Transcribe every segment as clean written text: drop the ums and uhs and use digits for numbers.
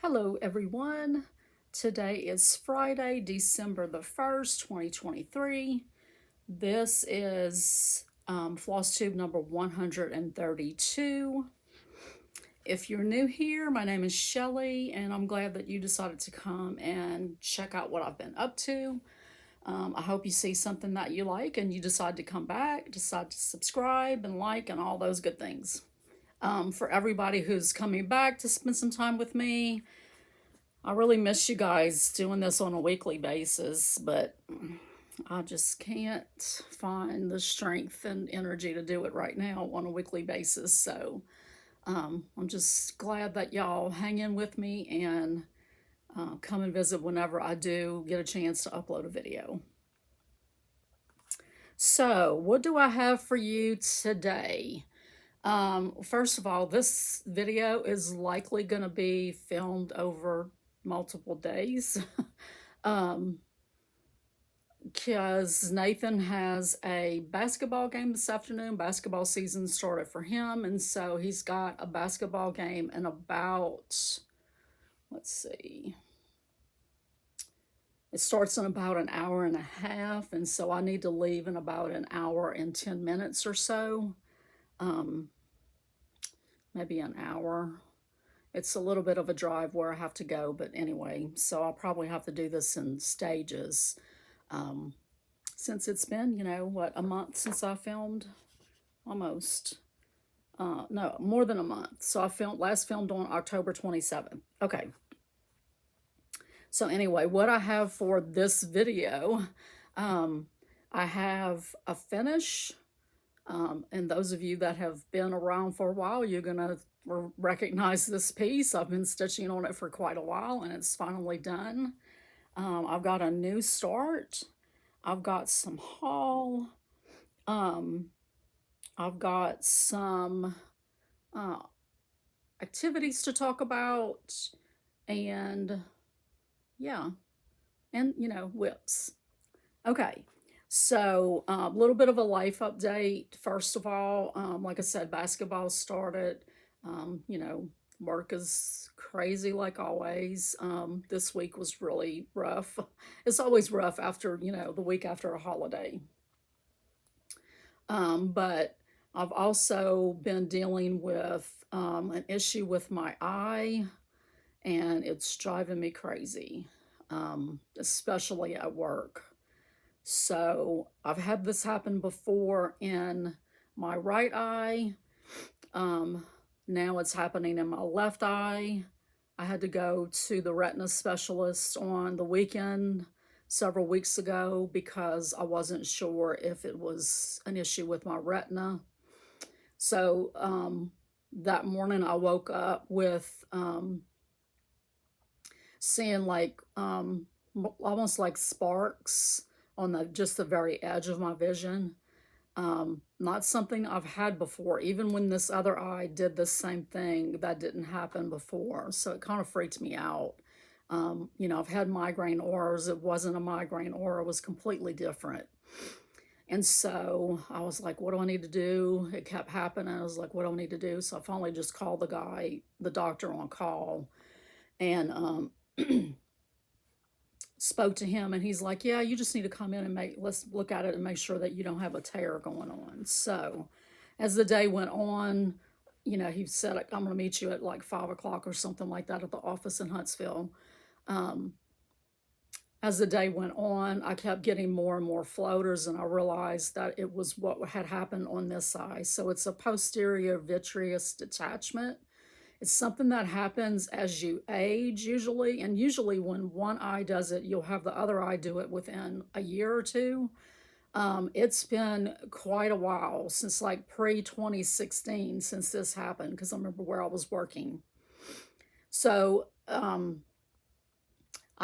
Hello everyone. Today is Friday, December the 1st, 2023. This is FlossTube number 132. If you're new here, my name is Shelly, and I'm glad that you decided to come and check out what I've been up to. I hope you see something that you like and you decide to come back, decide to subscribe and like and all those good things. For everybody who's coming back to spend some time with me, I really miss you guys doing this on a weekly basis, but I just can't find the strength and energy to do it right now on a weekly basis. So I'm just glad that y'all hang in with me and come and visit whenever I do get a chance to upload a video. So, what do I have for you today? First of all, this video is likely going to be filmed over multiple days because Nathan has a basketball game this afternoon. Basketball season started for him, and so he's got a basketball game in about, let's see, it starts in about an hour and a half, and so I need to leave in about an hour and 10 minutes or so. Maybe an hour. It's a little bit of a drive where I have to go, but anyway, so I'll probably have to do this in stages. Since it's been, what, a month since I filmed? Almost. No, more than a month. So I last filmed on October 27th. Okay. So anyway, what I have for this video, I have a finish. And those of you that have been around for a while, you're going to recognize this piece. I've been stitching on it for quite a while, and it's finally done. I've got a new start. I've got some haul. I've got some activities to talk about, and yeah, and whips. Okay. So a little bit of a life update. First of all, like I said, basketball started. Work is crazy like always. This week was really rough. It's always rough after, the week after a holiday. But I've also been dealing with an issue with my eye, and it's driving me crazy, especially at work. So I've had this happen before in my right eye. Now it's happening in my left eye. I had to go to the retina specialist on the weekend several weeks ago because I wasn't sure if it was an issue with my retina. So that morning I woke up with seeing like almost like sparks on just the very edge of my vision. Not something I've had before. Even when this other eye did the same thing, that didn't happen before. So it kind of freaked me out. I've had migraine auras. It wasn't a migraine aura. It was completely different. And so I was like, what do I need to do? It kept happening. I was like, what do I need to do? So I finally just called the doctor on call, and spoke to him, and he's like, yeah, you just need to come in and let's look at it and make sure that you don't have a tear going on. So as the day went on, he said, I'm going to meet you at like 5 o'clock or something like that at the office in Huntsville. As the day went on, I kept getting more and more floaters, and I realized that it was what had happened on this eye. So it's a posterior vitreous detachment. It's something that happens as you age usually, and usually when one eye does it, you'll have the other eye do it within a year or two. It's been quite a while, since like pre-2016, since this happened, because I remember where I was working. So I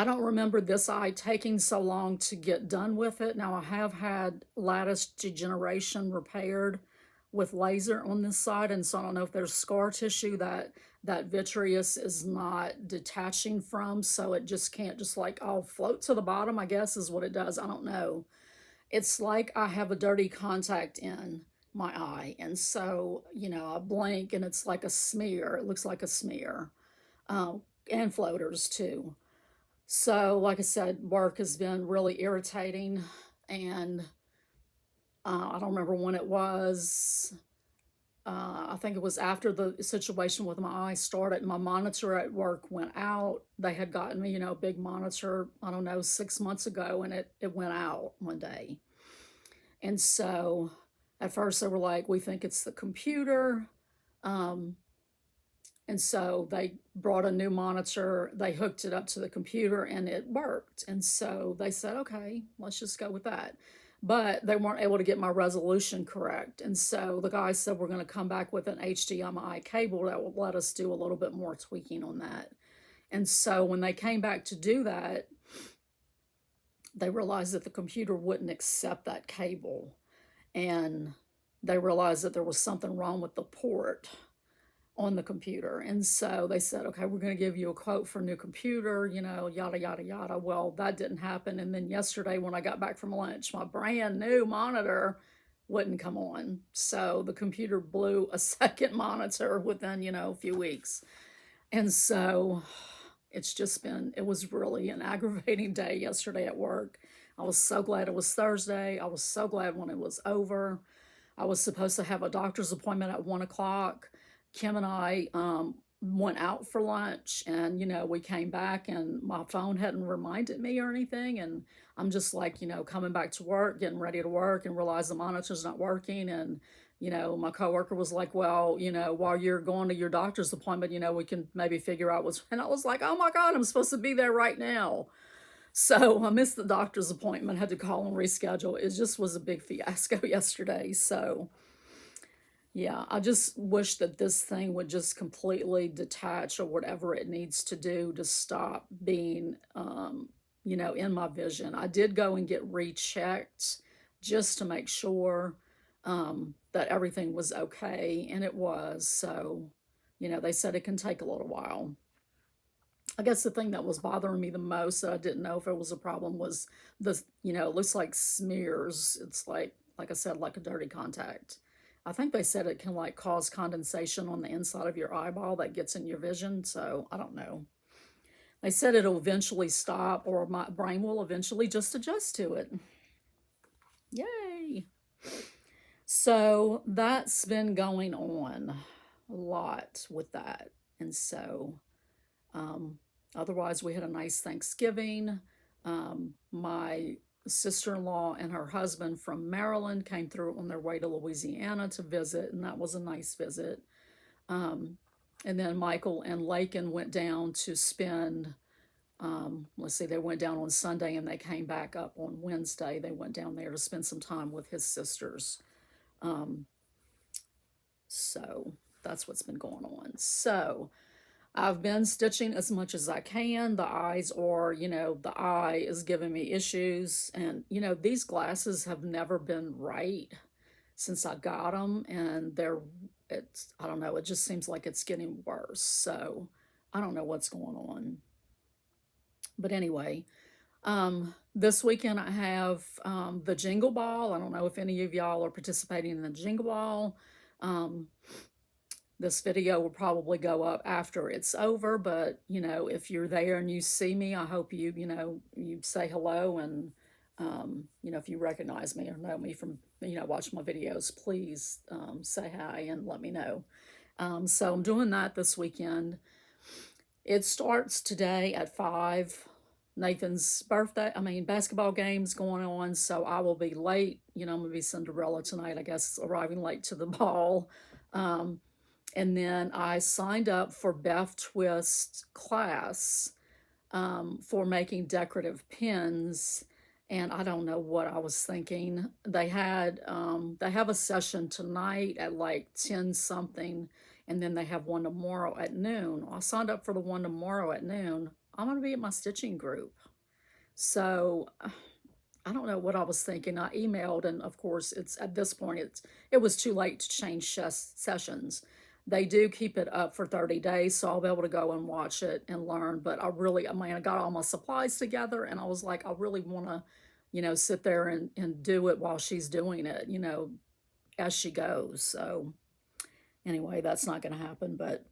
don't remember this eye taking so long to get done with it. Now I have had lattice degeneration repaired with laser on this side, and so I don't know if there's scar tissue that vitreous is not detaching from, so it just can't just like all float to the bottom, I guess is what it does. I don't know. It's like I have a dirty contact in my eye, and so I blink and it's like a smear. It looks like a smear. and floaters too. So, like I said, work has been really irritating, and I don't remember when it was. I think it was after the situation with my eye started. My monitor at work went out. They had gotten me, a big monitor, I don't know, 6 months ago, and it went out one day. And so at first they were like, we think it's the computer. Um, and so they brought a new monitor, they hooked it up to the computer, and it worked. And so they said, okay, let's just go with that. But they weren't able to get my resolution correct. And so the guy said, we're going to come back with an HDMI cable that will let us do a little bit more tweaking on that. And so when they came back to do that, they realized that the computer wouldn't accept that cable. And they realized that there was something wrong with the port on the computer. And so they said, okay, we're going to give you a quote for a new computer, yada, yada, yada. Well, that didn't happen. And then yesterday, when I got back from lunch, my brand new monitor wouldn't come on. So the computer blew a second monitor within, a few weeks. And so it was really an aggravating day yesterday at work. I was so glad it was Thursday. I was so glad when it was over. I was supposed to have a doctor's appointment at 1 o'clock. Kim and I went out for lunch, and we came back, and my phone hadn't reminded me or anything, and I'm just like, coming back to work, getting ready to work, and realize the monitor's not working. And my coworker was like, well, while you're going to your doctor's appointment, we can maybe figure out what's. And I was like, oh my God, I'm supposed to be there right now. So I missed the doctor's appointment, had to call and reschedule. It just was a big fiasco yesterday. So yeah, I just wish that this thing would just completely detach, or whatever it needs to do to stop being, in my vision. I did go and get rechecked just to make sure that everything was okay, and it was. So, they said it can take a little while. I guess the thing that was bothering me the most that I didn't know if it was a problem was it looks like smears. It's like I said, like a dirty contact. I think they said it can like cause condensation on the inside of your eyeball that gets in your vision. So I don't know. They said it'll eventually stop, or my brain will eventually just adjust to it. Yay. So that's been going on a lot with that. And so, otherwise, we had a nice Thanksgiving. My sister-in-law and her husband from Maryland came through on their way to Louisiana to visit, and that was a nice visit. And then Michael and Lakin went down to spend, let's see, they went down on Sunday and they came back up on Wednesday. They went down there to spend some time with his sisters. So that's what's been going on. So I've been stitching as much as I can. The eyes are, the eye is giving me issues. And, these glasses have never been right since I got them. And I don't know, it just seems like it's getting worse. So I don't know what's going on. But anyway, this weekend I have the Jingle Ball. I don't know if any of y'all are participating in the Jingle Ball. This video will probably go up after it's over, but if you're there and you see me, I hope you say hello, and if you recognize me or know me from watch my videos, please say hi and let me know. So I'm doing that this weekend. It starts today at 5. Nathan's basketball game's going on, so I will be late. I'm gonna be Cinderella tonight, I guess, arriving late to the ball. And then I signed up for Beth Twist's class for making decorative pins. And I don't know what I was thinking. They have a session tonight at like 10 something, and then they have one tomorrow at noon. I signed up for the one tomorrow at noon. I'm going to be at my stitching group. So I don't know what I was thinking. I emailed, and of course, at this point, it was too late to change sessions. They do keep it up for 30 days, so I'll be able to go and watch it and learn. But I got all my supplies together, and I was like, I really want to, sit there and do it while she's doing it, as she goes. So anyway, that's not going to happen. But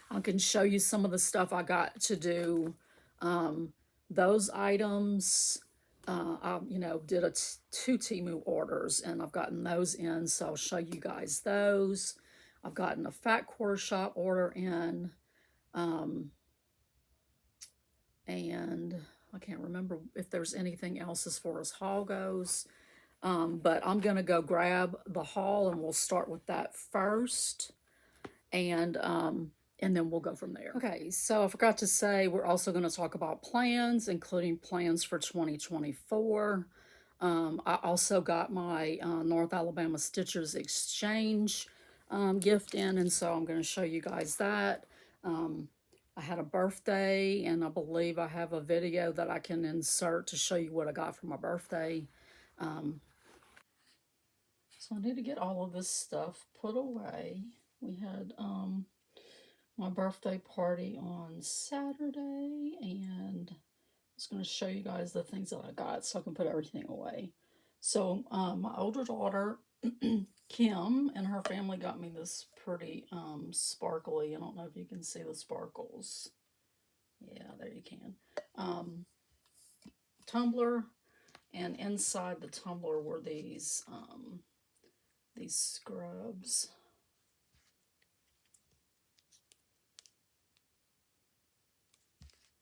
I can show you some of the stuff I got to do. Those items, I, you know, did two Temu orders, and I've gotten those in, so I'll show you guys those. I've gotten a fat quarter shop order in, and I can't remember if there's anything else as far as haul goes. But I'm going to go grab the haul, and we'll start with that first. And then we'll go from there. Okay, so I forgot to say we're also going to talk about plans, including plans for 2024. I also got my North Alabama Stitchers Exchange gift in, and so I'm going to show you guys that. I had a birthday, and I believe I have a video that I can insert to show you what I got for my birthday. So I need to get all of this stuff put away. We had my birthday party on Saturday, and I was going to show you guys the things that I got so I can put everything away. So my older daughter, Kim, and her family got me this pretty sparkly, I don't know if you can see the sparkles. Yeah, there you can. Tumbler, and inside the tumbler were these scrubs.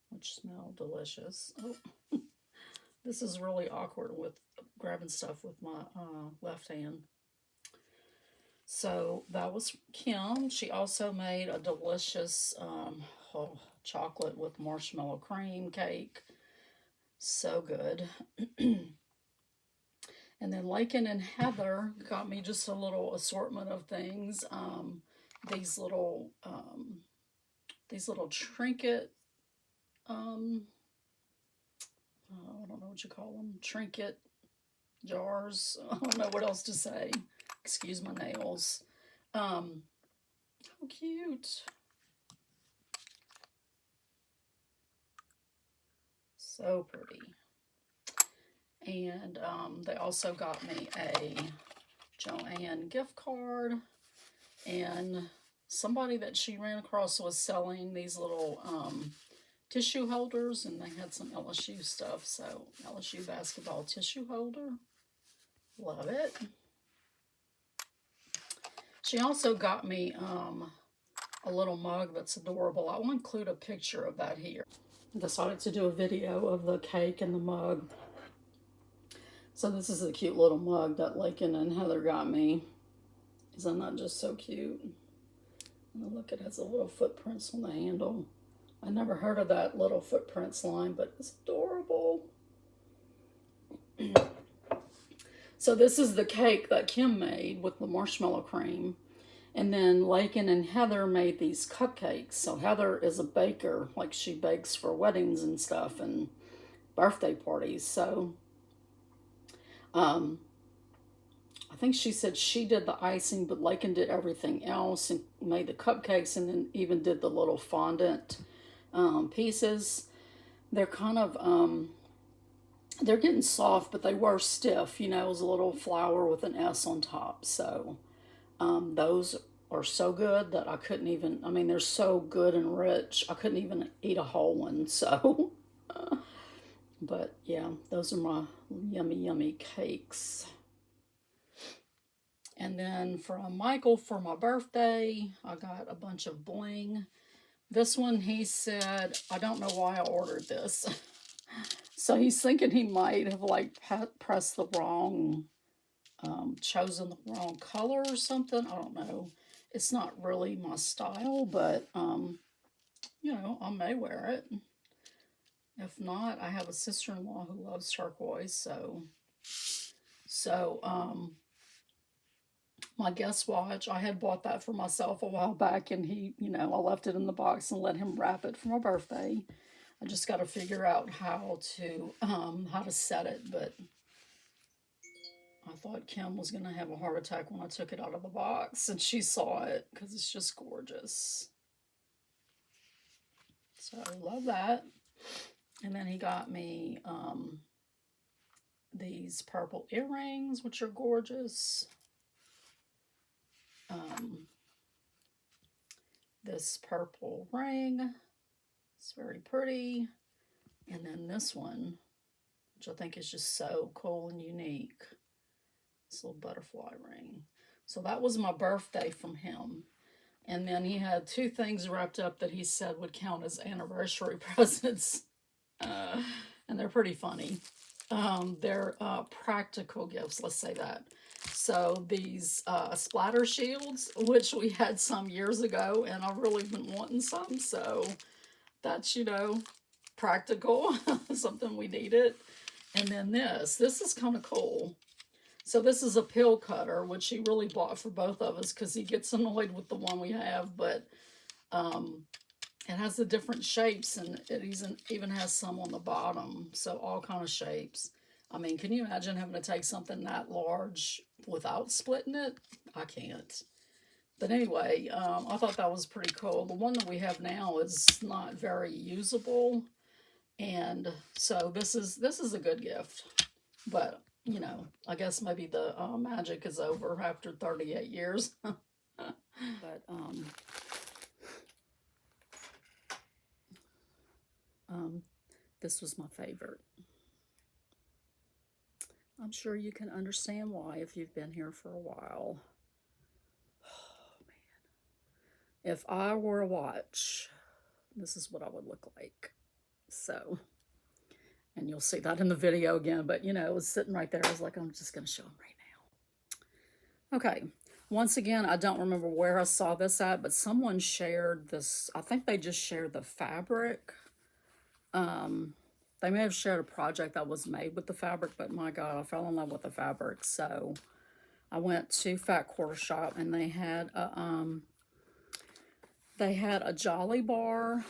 Which smell delicious. Oh, this is really awkward with grabbing stuff with my left hand. So that was Kim. She also made a delicious chocolate with marshmallow cream cake. So good. And then Lakin and Heather got me just a little assortment of things. These little trinket, I don't know what you call them, trinket jars. I don't know what else to say. Excuse my nails. How cute. So pretty. And they also got me a Joanne gift card, and somebody that she ran across was selling these little tissue holders, and they had some LSU stuff, so LSU basketball tissue holder. Love it. She also got me a little mug that's adorable. I will include a picture of that here. I decided to do a video of the cake and the mug. So this is a cute little mug that Lakin and Heather got me. Isn't that just so cute? And look, it has a little footprints on the handle. I never heard of that little footprints line, but it's adorable. So this is the cake that Kim made with the marshmallow cream. And then Lakin and Heather made these cupcakes. So Heather is a baker, like she bakes for weddings and stuff and birthday parties. So I think she said she did the icing, but Lakin did everything else and made the cupcakes, and then even did the little fondant pieces. They're kind of, they're getting soft, but they were stiff. You know, it was a little flower with an S on top. So those are so good that I couldn't even, I mean, they're so good and rich. I couldn't even eat a whole one, so. But yeah, those are my yummy, yummy cakes. And then from Michael for my birthday, I got a bunch of bling. This one, he said, I don't know why I ordered this. So he's thinking he might have like pressed the wrong, chosen the wrong color or something. I don't know. It's not really my style, but, you know, I may wear it. If not, I have a sister-in-law who loves turquoise, so my guest watch, I had bought that for myself a while back, and he, you know, I left it in the box and let him wrap it for my birthday. I just got to figure out how to set it, but I thought Kim was going to have a heart attack when I took it out of the box, and she saw it, because it's just gorgeous. So I love that. And then he got me these purple earrings, which are gorgeous. this purple ring. It's very pretty. And then this one, which I think is just so cool and unique. This little butterfly ring. So that was my birthday from him. And then he had two things wrapped up that he said would count as anniversary presents. And they're pretty funny. They're practical gifts, let's say that. So these splatter shields, which we had some years ago, and I've really been wanting some, so that's, you know, practical, something we needed. And then this is kind of cool. So this is a pill cutter, which he really bought for both of us because he gets annoyed with the one we have, but it has the different shapes, and it even has some on the bottom, so all kind of shapes. I mean, can you imagine having to take something that large without splitting it? I can't. But anyway, I thought that was pretty cool. The one that we have now is not very usable, and so this is a good gift. But you know, I guess maybe the magic is over after 38 years. But this was my favorite. I'm sure you can understand why if you've been here for a while. Oh, man. If I were a watch, this is what I would look like. So, and you'll see that in the video again, but you know, it was sitting right there. I was like, I'm just going to show them right now. Okay. Once again, I don't remember where I saw this at, but someone shared this. I think they just shared the fabric. They may have shared a project that was made with the fabric, but my God, I fell in love with the fabric. So I went to Fat Quarter Shop, and they had a Jolly Bar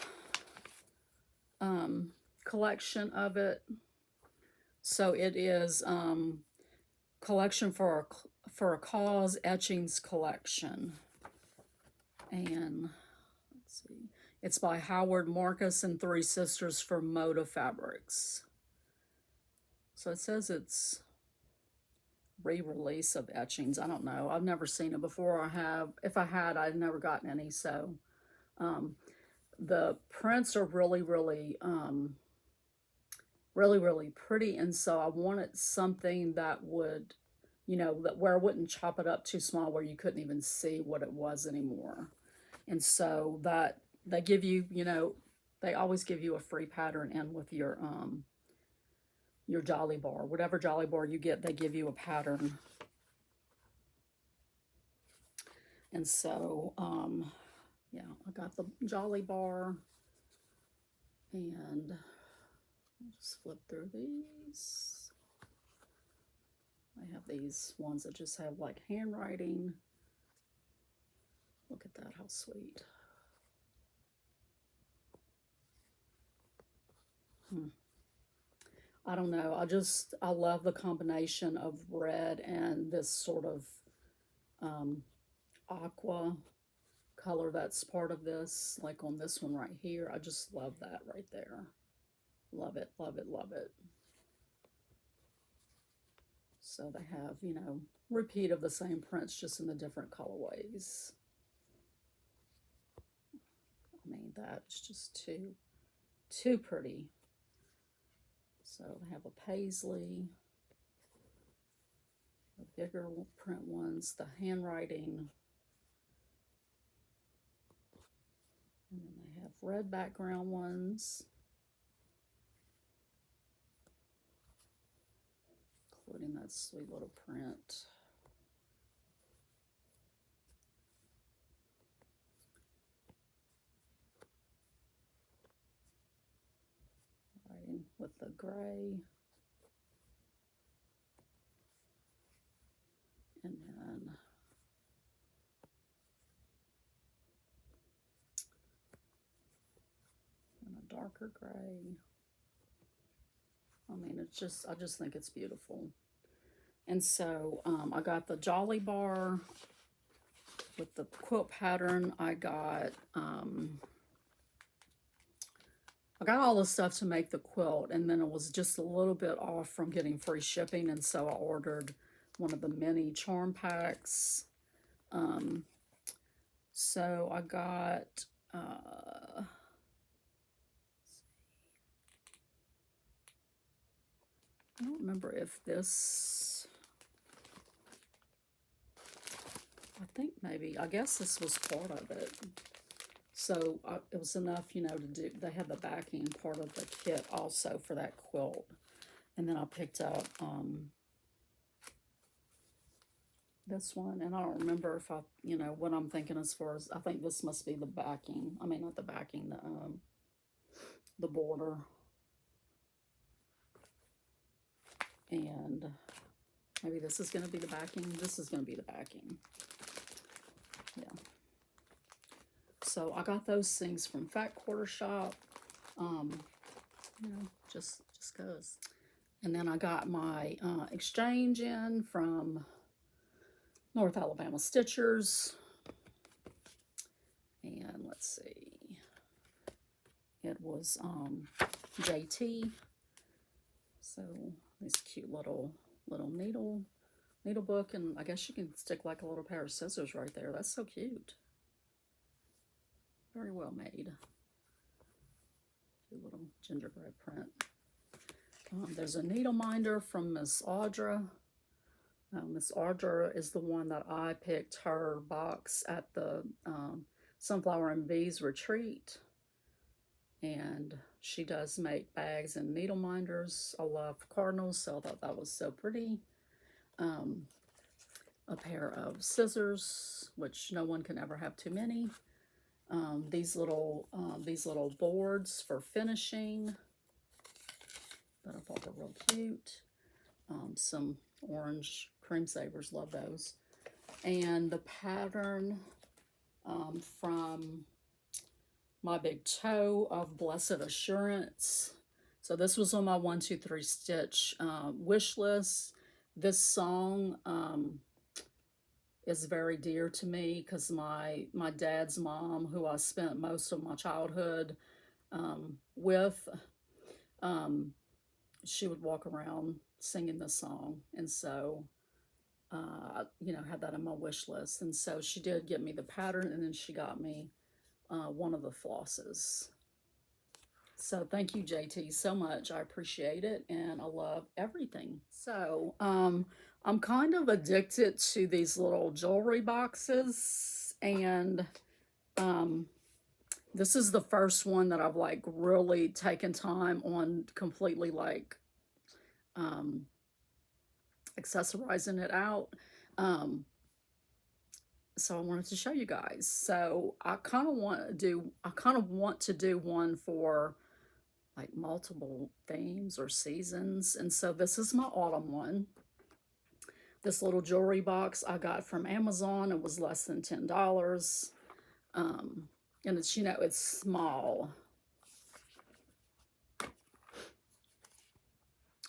collection of it. So it is collection for a cause etchings collection, and let's see. It's by Howard Marcus and Three Sisters for Moda Fabrics. So it says it's re-release of etchings. I don't know. I've never seen it before. I have. If I had, I'd never gotten any. So the prints are really, really, really pretty. And so I wanted something that would, you know, that where I wouldn't chop it up too small where you couldn't even see what it was anymore. And so that they give you, you know, they always give you a free pattern in with your Jolly Bar. Whatever Jolly Bar you get, they give you a pattern. And so, yeah, I got the Jolly Bar, and I'll just flip through these. I have these ones that just have like handwriting. Look at that, how sweet. I don't know. I love the combination of red and this sort of aqua color that's part of this, like on this one right here. I just love that right there. Love it, love it, love it. So they have, you know, repeat of the same prints, just in the different colorways. I mean, that's just too pretty. So they have a paisley, the bigger print ones, the handwriting, and then they have red background ones, including that sweet little print. With the gray, and then a darker gray. I mean, it's just, I just think it's beautiful. And so I got the Jolly Bar with the quilt pattern. I got all the stuff to make the quilt, and then it was just a little bit off from getting free shipping, and so I ordered one of the mini charm packs. So I got Uh, I don't remember if this, I think maybe, I guess this was part of it. So it was enough, you know, to do, they had the backing part of the kit also for that quilt. And then I picked up this one, and I don't remember if I, you know, what I'm thinking as far as, I think this must be the backing. I mean, not the backing, the border. And maybe this is going to be the backing. This is going to be the backing. Yeah. So I got those things from Fat Quarter Shop. You know, just goes. And then I got my exchange in from North Alabama Stitchers. And let's see. It was JT. So this cute little needle book, and I guess you can stick like a little pair of scissors right there. That's so cute. Very well made. Cute little gingerbread print. There's a needle minder from Miss Audra. Miss Audra is the one that I picked her box at the Sunflower and Bees retreat. And she does make bags and needle minders. I love cardinals, so I thought that was so pretty. A pair of scissors, which no one can ever have too many. These little boards for finishing that I thought were real cute. Some orange cream savers, love those. And the pattern from My Big Toe of Blessed Assurance. So this was on my 1, 2, 3 stitch wish list. This song is very dear to me because my dad's mom, who I spent most of my childhood with, she would walk around singing this song. And so, you know, had that on my wish list. And so she did get me the pattern, and then she got me one of the flosses. So thank you, JT, so much. I appreciate it, and I love everything. So I'm kind of addicted to these little jewelry boxes, and this is the first one that I've like really taken time on completely like accessorizing it out. So I wanted to show you guys. So I kind of want to do one for like multiple themes or seasons. And so this is my autumn one. This little jewelry box I got from Amazon. It was less than $10. And it's, you know, it's small.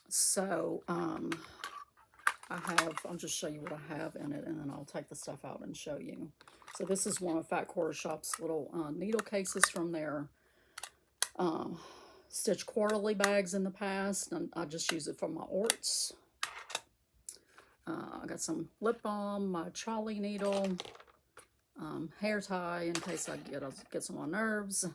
So I'll just show you what I have in it, and then I'll take the stuff out and show you. So this is one of Fat Quarter Shop's little needle cases from their Stitch Quarterly bags in the past, and I just use it for my orts. I got some lip balm, my trolley needle, hair tie in case I get some on nerves.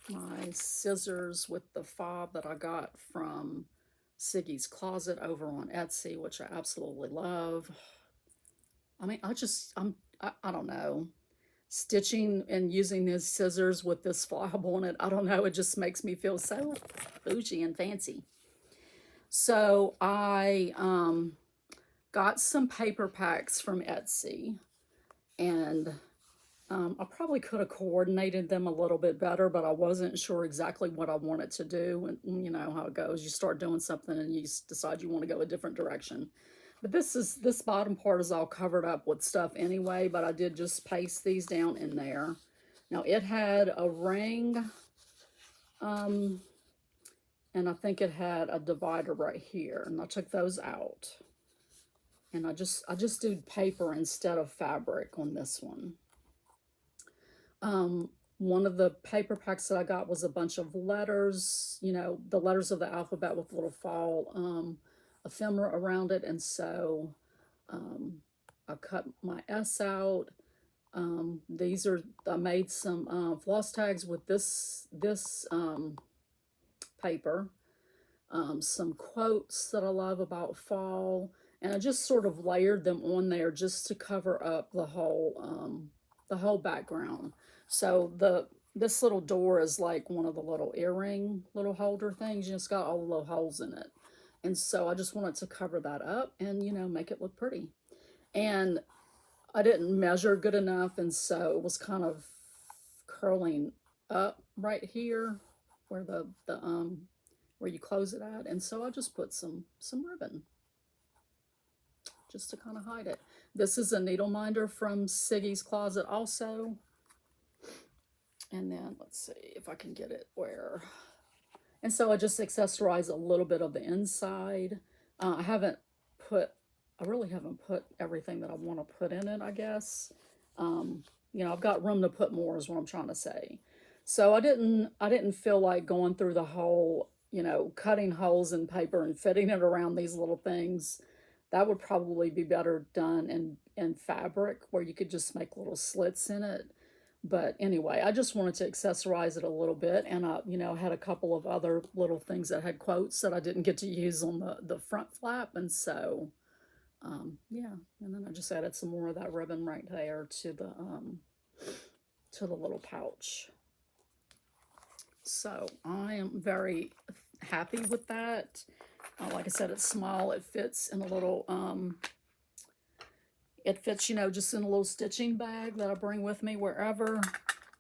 My scissors with the fob that I got from Siggy's Closet over on Etsy, which I absolutely love. I mean, I don't know. Stitching and using these scissors with this fob on it, I don't know, it just makes me feel so bougie and fancy. So I got some paper packs from Etsy, and I probably could have coordinated them a little bit better, but I wasn't sure exactly what I wanted to do. And you know how it goes. You start doing something and you decide you want to go a different direction. But this bottom part is all covered up with stuff anyway, but I did just paste these down in there. Now it had a ring, and I think it had a divider right here, and I took those out. And I just did paper instead of fabric on this one. One of the paper packs that I got was a bunch of letters, you know, the letters of the alphabet with little fall ephemera around it. And so I cut my S out. These are, I made some floss tags with this paper. Some quotes that I love about fall, and I just sort of layered them on there just to cover up the whole background. So this little door is like one of the little earring little holder things. You just got all the little holes in it, and so I just wanted to cover that up and make it look pretty. And I didn't measure good enough, and so it was kind of curling up right here where the where you close it at, and so I just put some ribbon just to kind of hide it. This is a needle minder from Siggy's Closet also. And then let's see if I can get it where. And so I just accessorize a little bit of the inside. I really haven't put everything that I want to put in it, I guess. I've got room to put more is what I'm trying to say. So I didn't feel like going through the whole, cutting holes in paper and fitting it around these little things. That would probably be better done in fabric where you could just make little slits in it. But anyway, I just wanted to accessorize it a little bit, and I, had a couple of other little things that had quotes that I didn't get to use on the front flap, and so, yeah. And then I just added some more of that ribbon right there to the little pouch. So I am very happy with that. Like I said, it's small. It fits in a little, just in a little stitching bag that I bring with me wherever.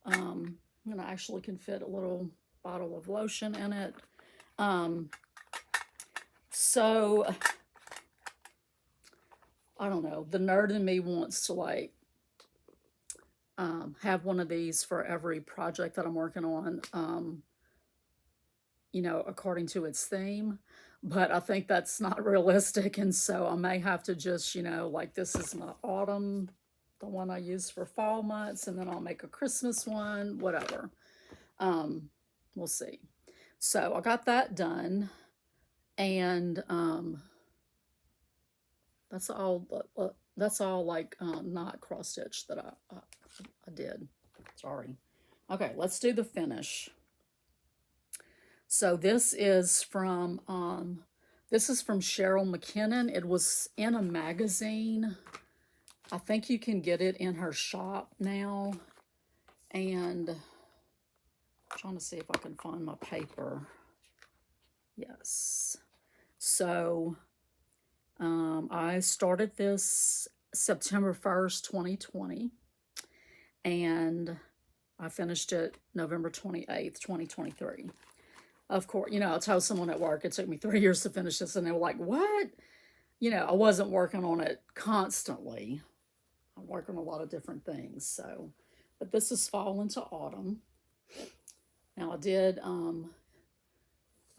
And I actually can fit a little bottle of lotion in it. So, I don't know. The nerd in me wants to have one of these for every project that I'm working on, according to its theme. But I think that's not realistic, and so I may have to just, like this is my autumn, the one I use for fall months, and then I'll make a Christmas one, whatever. We'll see. So I got that done, and that's all. That's all not cross stitch that I did. Sorry. Okay, let's do the finish. So this is from Cheryl McKinnon. It was in a magazine. I think you can get it in her shop now. And I'm trying to see if I can find my paper. Yes. So I started this September 1st, 2020. And I finished it November 28th, 2023. Of course, I told someone at work it took me 3 years to finish this, and they were like, what? I wasn't working on it constantly. I'm working on a lot of different things. So, but this is fall into autumn. Now I did, I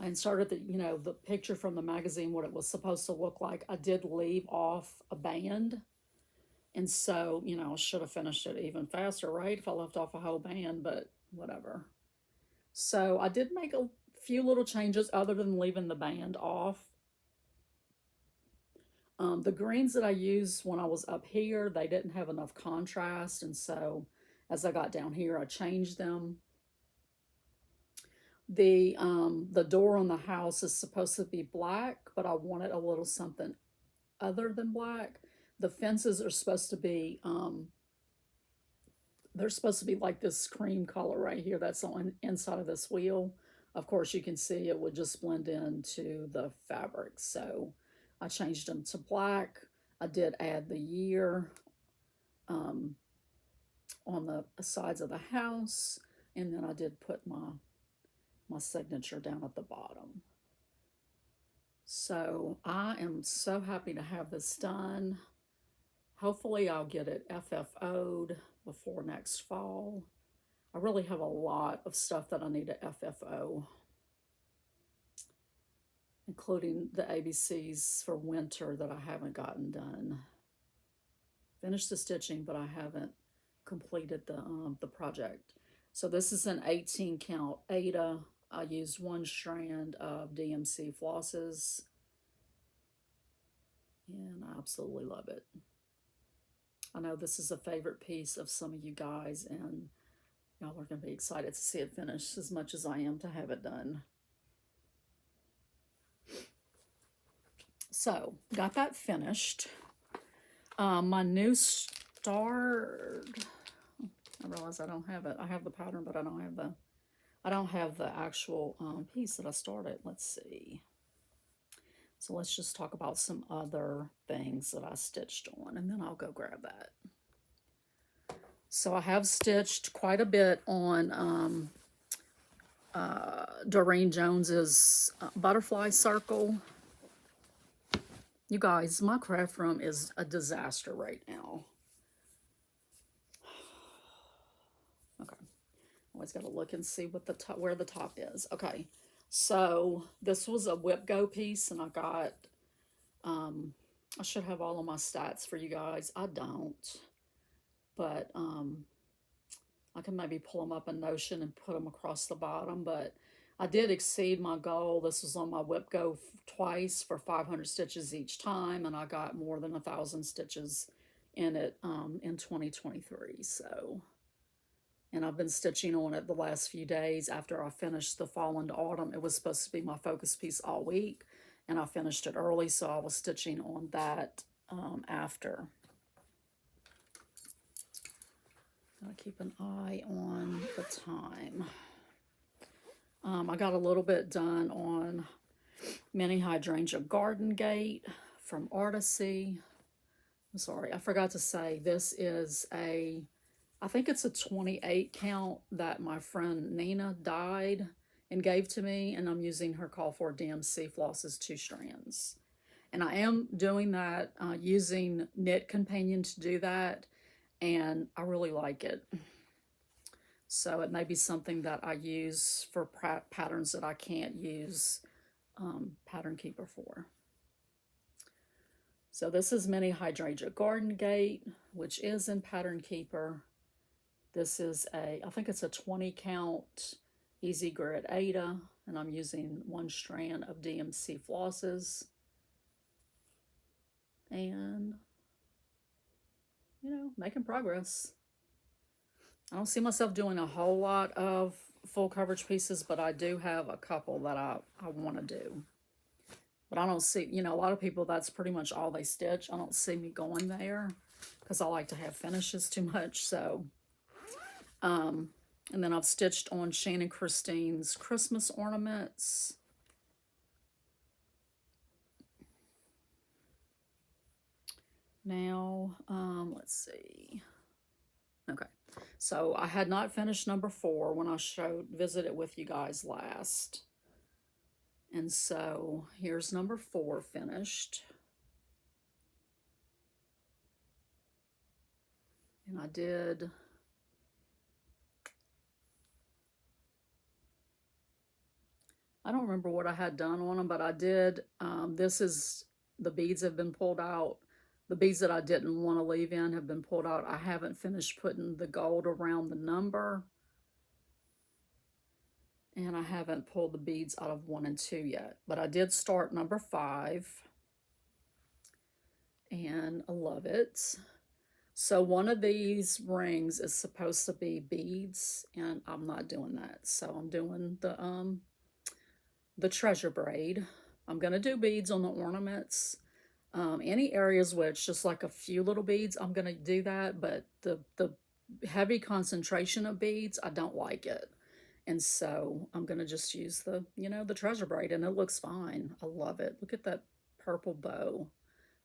inserted the picture from the magazine, what it was supposed to look like. I did leave off a band. And so, I should have finished it even faster, right? If I left off a whole band, but whatever. So I did make a few little changes other than leaving the band off. The greens that I used when I was up here, they didn't have enough contrast, and so as I got down here, I changed them. The door on the house is supposed to be black, but I wanted a little something other than black. The fences are supposed to be they're supposed to be like this cream color right here that's on inside of this wheel. Of course, you can see it would just blend into the fabric. So I changed them to black. I did add the year on the sides of the house. And then I did put my signature down at the bottom. So I am so happy to have this done. Hopefully I'll get it FFO'd before next fall. I really have a lot of stuff that I need to FFO, including the ABCs for winter that I haven't gotten done. Finished the stitching, but I haven't completed the project. So this is an 18 count Aida. I used one strand of DMC flosses, and I absolutely love it. I know this is a favorite piece of some of you guys, and y'all are going to be excited to see it finished as much as I am to have it done. So, got that finished. My new start, I realize I don't have it. I have the pattern, but I don't have the actual piece that I started. Let's see. So let's just talk about some other things that I stitched on, and then I'll go grab that. So I have stitched quite a bit on Doreen Jones's butterfly circle. You guys, my craft room is a disaster right now. Okay, always got to look and see what the top, where the top is. Okay, so this was a whip go piece, and I got, I should have all of my stats for you guys. I don't, but I can maybe pull them up in Notion and put them across the bottom, but I did exceed my goal. This was on my whip go twice for 500 stitches each time, and I got more than 1,000 stitches in it in 2023. So, and I've been stitching on it the last few days after I finished the fall into autumn. It was supposed to be my focus piece all week, and I finished it early, so I was stitching on that after. Gotta keep an eye on the time. I got a little bit done on Mini Hydrangea Garden Gate from Artisy. I'm sorry, I forgot to say this is I think it's a 28 count that my friend Nina dyed and gave to me, and I'm using her Call for DMC flosses 2 strands. And I am doing that using Knit Companion to do that, and I really like it. So it may be something that I use for patterns that I can't use Pattern Keeper for. So this is Mini Hydrangea Garden Gate, which is in Pattern Keeper. This is I think it's a 20 count Easy Grit Ada, and I'm using 1 strand of DMC flosses. And, you know, making progress. I don't see myself doing a whole lot of full coverage pieces, but I do have a couple that I want to do. But I don't see, you know, a lot of people, that's pretty much all they stitch. I don't see me going there because I like to have finishes too much. So, and then I've stitched on Shannon Christine's Christmas ornaments. Now, let's see. Okay. So I had not finished number 4 when I visited with you guys last. And so here's number 4 finished. And I don't remember what I had done on them, but I did, the beads have been pulled out. The beads that I didn't want to leave in have been pulled out. I haven't finished putting the gold around the number. And I haven't pulled the beads out of 1 and 2 yet. But I did start number 5. And I love it. So one of these rings is supposed to be beads, and I'm not doing that. So I'm doing the treasure braid. I'm going to do beads on the ornaments. Any areas where it's just like a few little beads, I'm going to do that, but the heavy concentration of beads, I don't like it. And so I'm going to just use the, you know, the treasure braid, and it looks fine. I love it. Look at that purple bow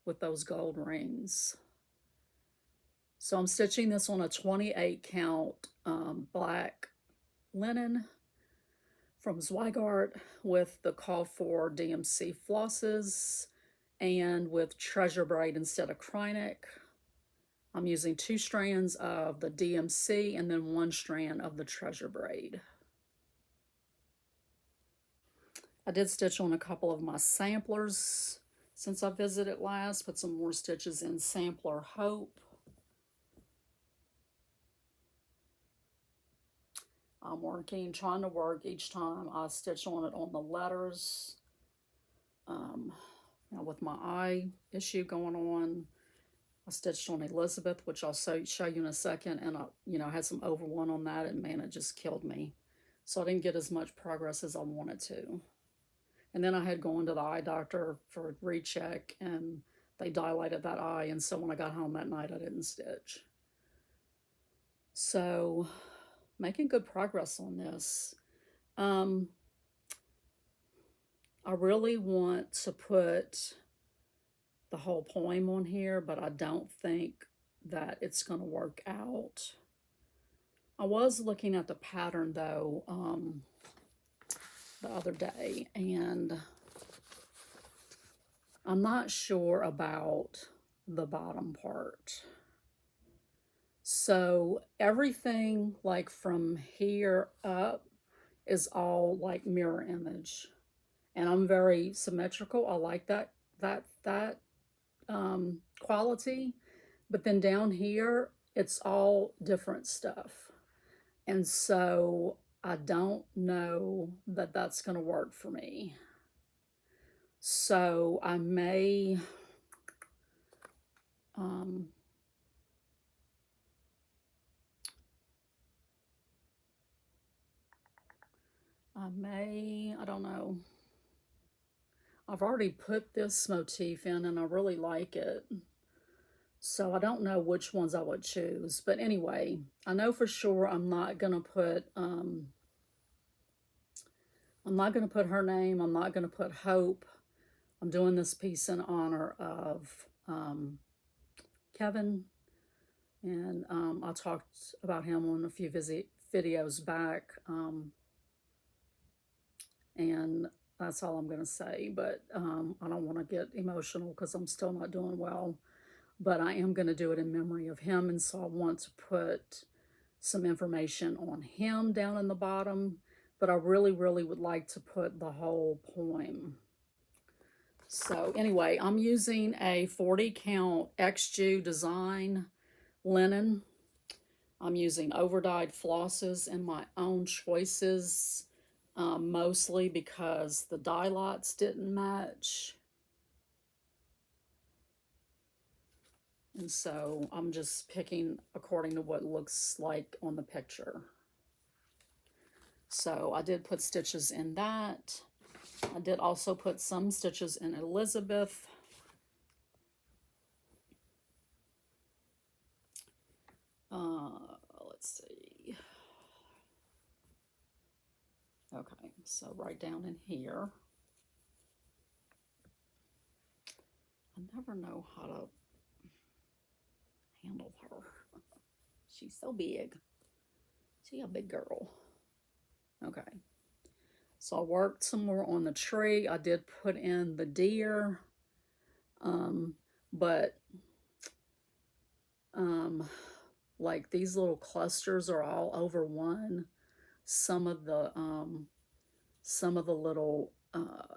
with those gold rings. So I'm stitching this on a 28 count black linen from Zweigart with the Call for DMC flosses and with treasure braid instead of Krynic. I'm using 2 strands of the DMC and then 1 strand of the treasure braid. I did stitch on a couple of my samplers since I visited last, put some more stitches in Sampler Hope. I'm trying to work each time I stitch on it on the letters. Now with my eye issue going on, I stitched on Elizabeth, which I'll show you in a second, and I had some over one on that, and man, it just killed me. So I didn't get as much progress as I wanted to. And then I had gone to the eye doctor for a recheck, and they dilated that eye, and so when I got home that night, I didn't stitch. So, making good progress on this. I really want to put the whole poem on here, but I don't think that it's going to work out. I was looking at the pattern though the other day, and I'm not sure about the bottom part. So everything like from here up is all like mirror image, and I'm very symmetrical. I like that quality, but then down here it's all different stuff, and so I don't know that that's going to work for me. So I may I don't know. I've already put this motif in and I really like it. So I don't know which ones I would choose. But anyway, I know for sure I'm not going to put her name. I'm not going to put Hope. I'm doing this piece in honor of Kevin. And I talked about him on a few videos back. And that's all I'm going to say. But I don't want to get emotional because I'm still not doing well. But I am going to do it in memory of him. And so I want to put some information on him down in the bottom. But I really, really would like to put the whole poem. So anyway, I'm using a 40 count XJU design linen. I'm using overdyed flosses and my own choices, mostly because the dye lots didn't match. And so I'm just picking according to what looks like on the picture. So I did put stitches in that. I did also put some stitches in Elizabeth. Let's see. Okay, so right down in here. I never know how to handle her. She's so big. She's a big girl. Okay. So I worked some more on the tree. I did put in the deer. But like these little clusters are all over one. Some of the little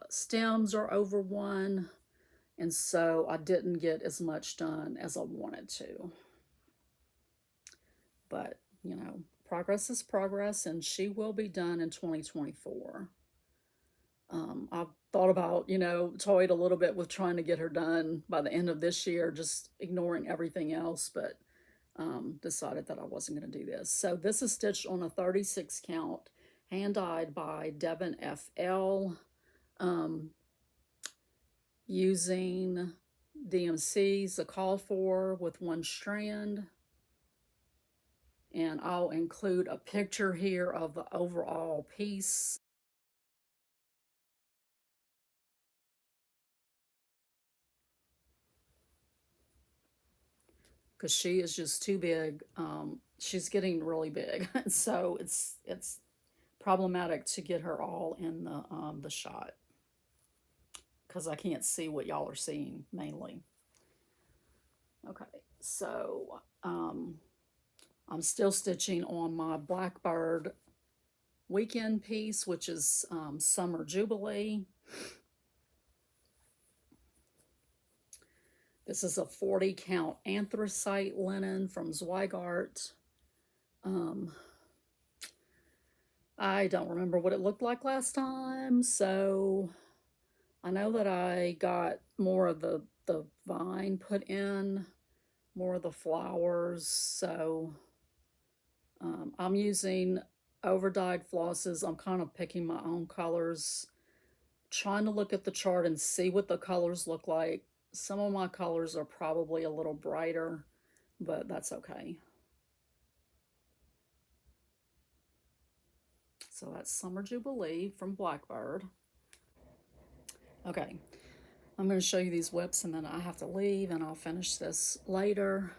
stems are over one. And so I didn't get as much done as I wanted to. But, progress is progress, and she will be done in 2024. I've thought about, toyed a little bit with trying to get her done by the end of this year, just ignoring everything else, but decided that I wasn't going to do this. So this is stitched on a 36 count, hand-dyed by Devin FL, using DMC's a call for with one strand. And I'll include a picture here of the overall piece. Because she is just too big. She's getting really big. So it's problematic to get her all in the shot. Because I can't see what y'all are seeing mainly. Okay, so I'm still stitching on my Blackbird weekend piece, which is Summer Jubilee. This is a 40 count anthracite linen from Zweigart. I don't remember what it looked like last time, so I know that I got more of the vine put in more of the flowers. So I'm using over-dyed flosses. I'm kind of picking my own colors, trying to look at the chart and see what the colors look like. Some of my colors are probably a little brighter, but that's okay. So that's Summer Jubilee from Blackbird. Okay, I'm going to show you these whips and then I have to leave and I'll finish this later.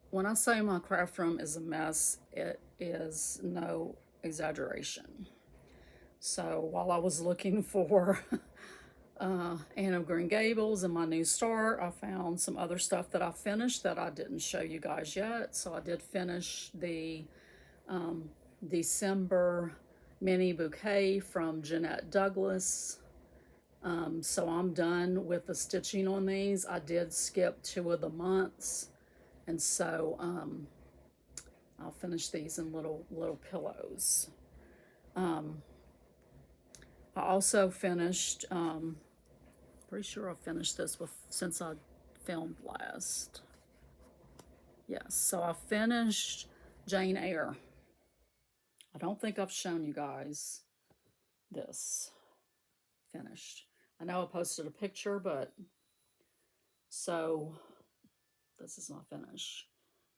When I say my craft room is a mess, it is no exaggeration. So while I was looking for Anne of Green Gables and my new start, I found some other stuff that I finished that I didn't show you guys yet. So I did finish the December mini bouquet from Jeanette Douglas. So I'm done with the stitching on these. I did skip 2 of the months, and so I'll finish these in little pillows. I also finished, pretty sure I finished this since I filmed last. Yes, so I finished Jane Eyre. I don't think I've shown you guys this finished. I know I posted a picture, but so this is my finish.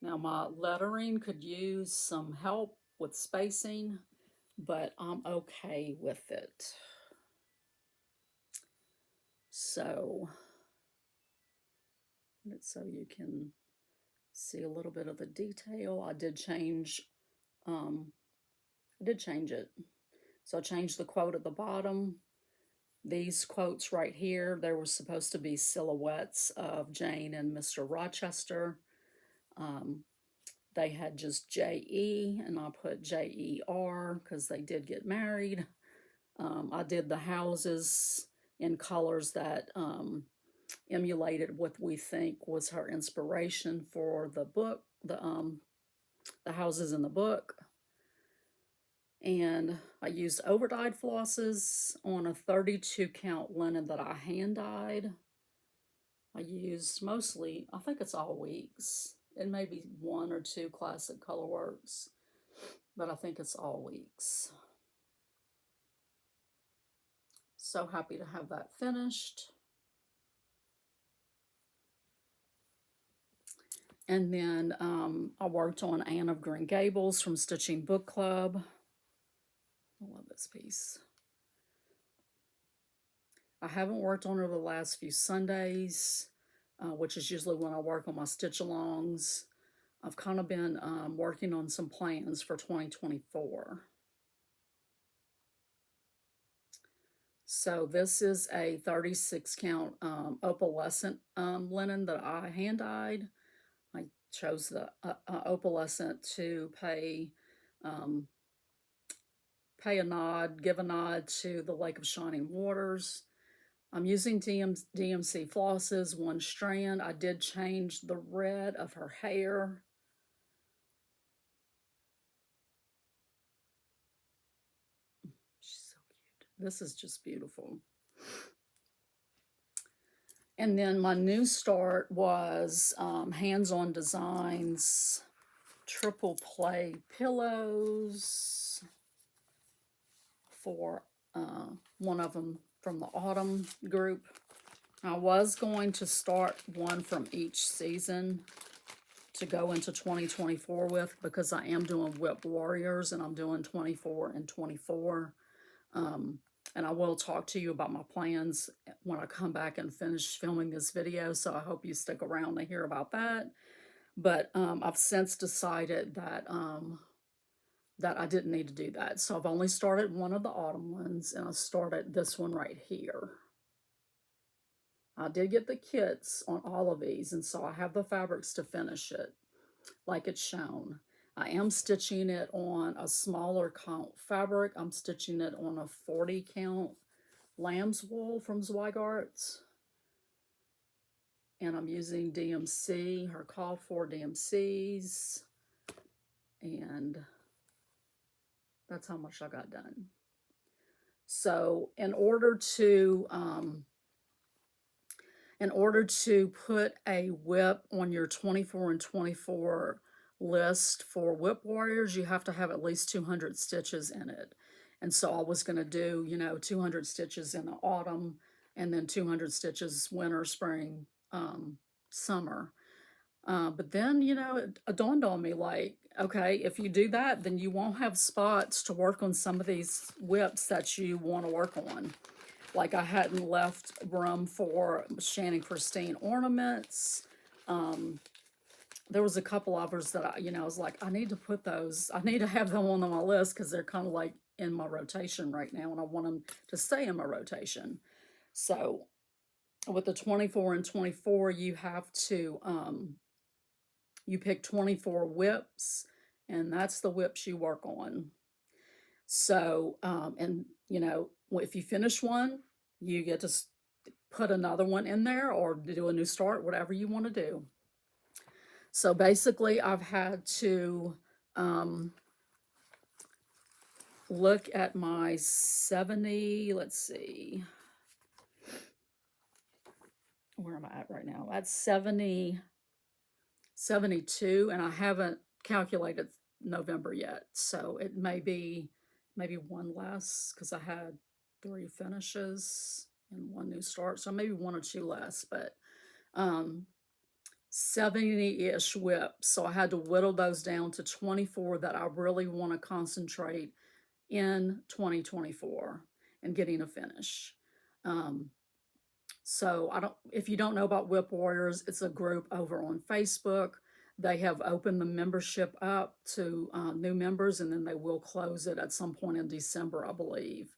Now my lettering could use some help with spacing, but I'm okay with it. So you can see a little bit of the detail. I did change it. So I changed the quote at the bottom. These quotes right here, there were supposed to be silhouettes of Jane and Mr. Rochester. They had just J.E. and I put J.E.R. because they did get married. I did the houses in colors that emulated what we think was her inspiration for the book, the houses in the book. And I used over-dyed flosses on a 32 count linen that I hand dyed. I used mostly, I think it's all weeks. It may be 1 or 2 classic colorworks, but I think it's all weeks. So happy to have that finished. And then I worked on Anne of Green Gables from Stitching Book Club. I love this piece. I haven't worked on her the last few Sundays, which is usually when I work on my stitch-alongs. I've kind of been working on some plans for 2024. So this is a 36 count opalescent linen that I hand dyed. I chose the opalescent to pay a nod, give a nod to the Lake of Shining Waters. I'm using DMC flosses, 1 strand. I did change the red of her hair. She's so cute. This is just beautiful. And then my new start was Hands-On Designs triple play pillows for one of them from the autumn group. I was going to start one from each season to go into 2024 with, because I am doing Whip Warriors and I'm doing 24 and 24. And I will talk to you about my plans when I come back and finish filming this video, so I hope you stick around to hear about that. But I've since decided that that I didn't need to do that. So I've only started one of the autumn ones, and I started this one right here. I did get the kits on all of these, and so I have the fabrics to finish it like it's shown. I am stitching it on a smaller count fabric. I'm stitching it on a 40 count lamb's wool from Zweigarts. And I'm using DMC, her call for DMCs. And that's how much I got done. So in order to in order to put a whip on your 24 and 24 list for whip warriors, you have to have at least 200 stitches in it. And so I was going to do, 200 stitches in the autumn and then 200 stitches winter, spring, summer. But then, it dawned on me like, okay, if you do that, then you won't have spots to work on some of these whips that you want to work on. Like I hadn't left room for Shannon Christine ornaments. There was a couple others that I was like, I need to put those, I need to have them on my list because they're kind of like in my rotation right now and I want them to stay in my rotation. So with the 24 and 24, you have to, you pick 24 whips and that's the whips you work on. So, and if you finish one, you get to put another one in there or do a new start, whatever you want to do. So basically, I've had to look at my 70, let's see, where am I at right now? At 70, 72, and I haven't calculated November yet. So it may be maybe one less because I had 3 finishes and 1 new start. So maybe 1 or 2 less, but 70-ish whips. So I had to whittle those down to 24 that I really want to concentrate in 2024 and getting a finish. So if you don't know about Whip Warriors, it's a group over on Facebook. They have opened the membership up to new members, and then they will close it at some point in December, I believe.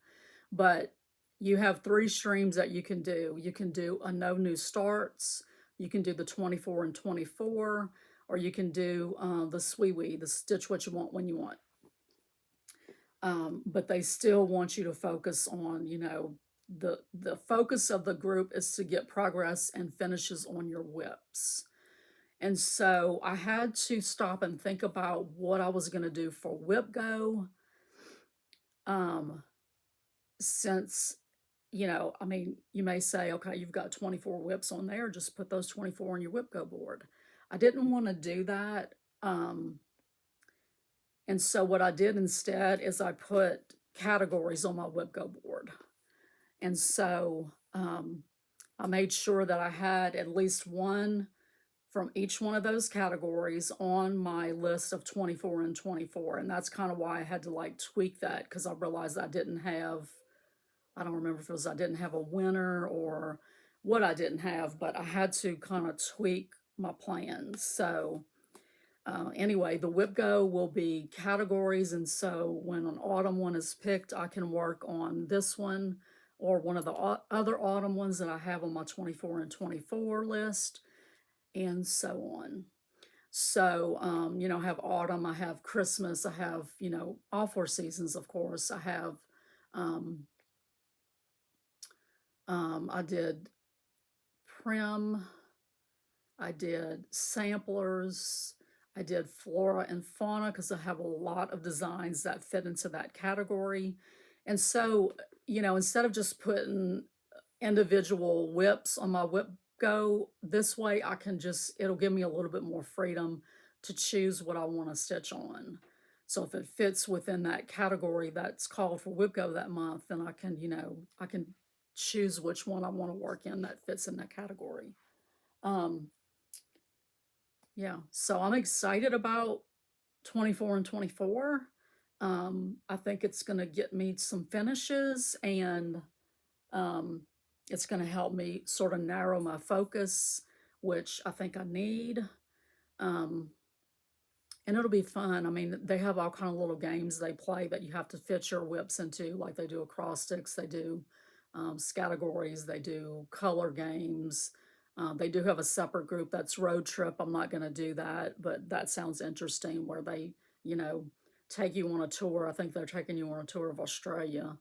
But you have 3 streams that you can do. You can do a no new starts, you can do the 24 and 24, or you can do the SWEWE, the stitch what you want when you want. But they still want you to focus on, the focus of the group is to get progress and finishes on your whips. And so I had to stop and think about what I was going to do for Whip Go. Since, you may say, okay, you've got 24 whips on there, just put those 24 on your Whip Go board. I didn't want to do that. And so what I did instead is I put categories on my Whip Go board. And so I made sure that I had at least one from each one of those categories on my list of 24 and 24. And that's kind of why I had to like tweak that, because I realized I don't remember if it was I didn't have a winner or what I didn't have, but I had to kind of tweak my plans. So anyway, the Whip Go will be categories. And so when an autumn one is picked, I can work on this one or one of the other autumn ones that I have on my 24 and 24 list, and so on. So, I have autumn, I have Christmas, I have, all 4 seasons, of course. I have, I did Prim, I did samplers, I did flora and fauna because I have a lot of designs that fit into that category. And so, instead of just putting individual whips on my Whip Go, this way it'll give me a little bit more freedom to choose what I want to stitch on. So if it fits within that category that's called for Whip Go that month, then I can choose which one I want to work in that fits in that category. Yeah, so I'm excited about 24 and 24. I think it's going to get me some finishes, and it's going to help me sort of narrow my focus, which I think I need. And it'll be fun. I mean, they have all kind of little games they play that you have to fit your whips into, like they do acrostics, they do categories, they do color games. They do have a separate group that's road trip. I'm not going to do that, but that sounds interesting, where they, take you on a tour. I think they're taking you on a tour of Australia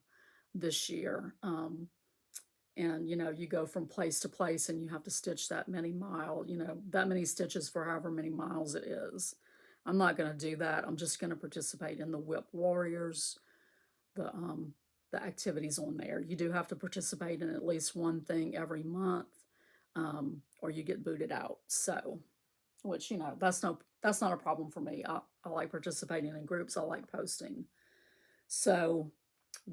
this year. And, you go from place to place and you have to stitch that many that many stitches for however many miles it is. I'm not going to do that. I'm just going to participate in the Whip Warriors, the activities on there. You do have to participate in at least one thing every month. or you get booted out. So, which, you know, that's not a problem for me. I like participating in groups. I like posting. So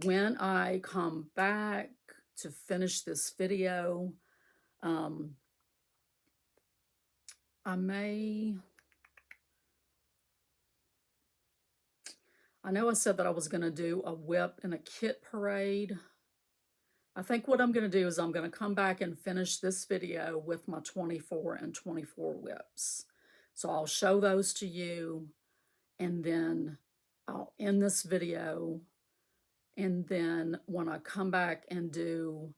when I come back to finish this video, um, I know I said that I was going to do a whip and a kit parade. I think what I'm going to do is I'm going to come back and finish this video with my 24 and 24 whips. So I'll show those to you, and then I'll end this video. And then when I come back and do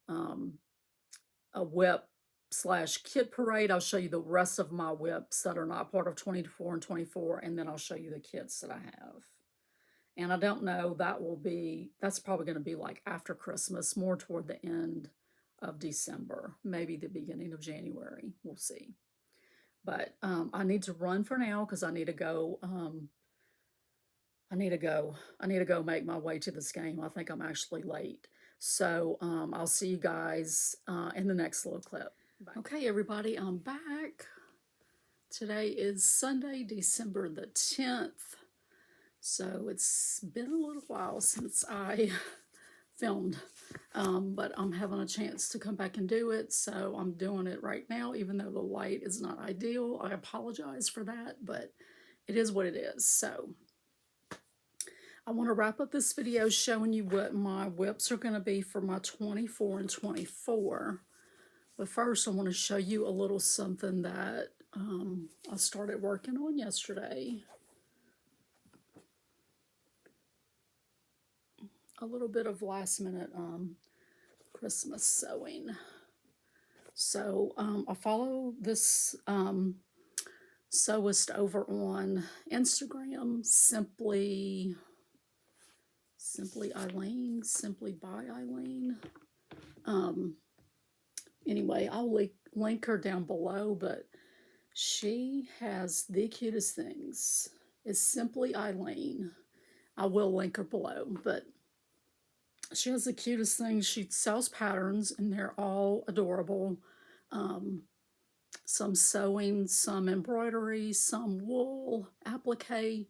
a whip slash kit parade, I'll show you the rest of my whips that are not part of 24 and 24, and then I'll show you the kits that I have. And I don't know, that's probably going to be like after Christmas, more toward the end of December, maybe the beginning of January. We'll see. But I need to run for now because I need to go. I need to go make my way to this game. I think I'm actually late. So I'll see you guys in the next little clip. Bye. Okay, everybody, I'm back. Today is Sunday, December the 10th. So it's been a little while since I filmed, but I'm having a chance to come back and do it. So I'm doing it right now, even though the light is not ideal. I apologize for that, but it is what it is. So I want to wrap up this video showing you what my whips are going to be for my 24 and 24. But first, I want to show you a little something that I started working on yesterday. A little bit of last minute Christmas sewing. So I follow this sewist over on Instagram, Simply Eileen, Simply by Eileen. Anyway, I'll link her down below, but she has the cutest things. It's Simply Eileen. I will link her below, but she has the cutest things. She sells patterns, and they're all adorable. Some sewing, some embroidery, some wool applique.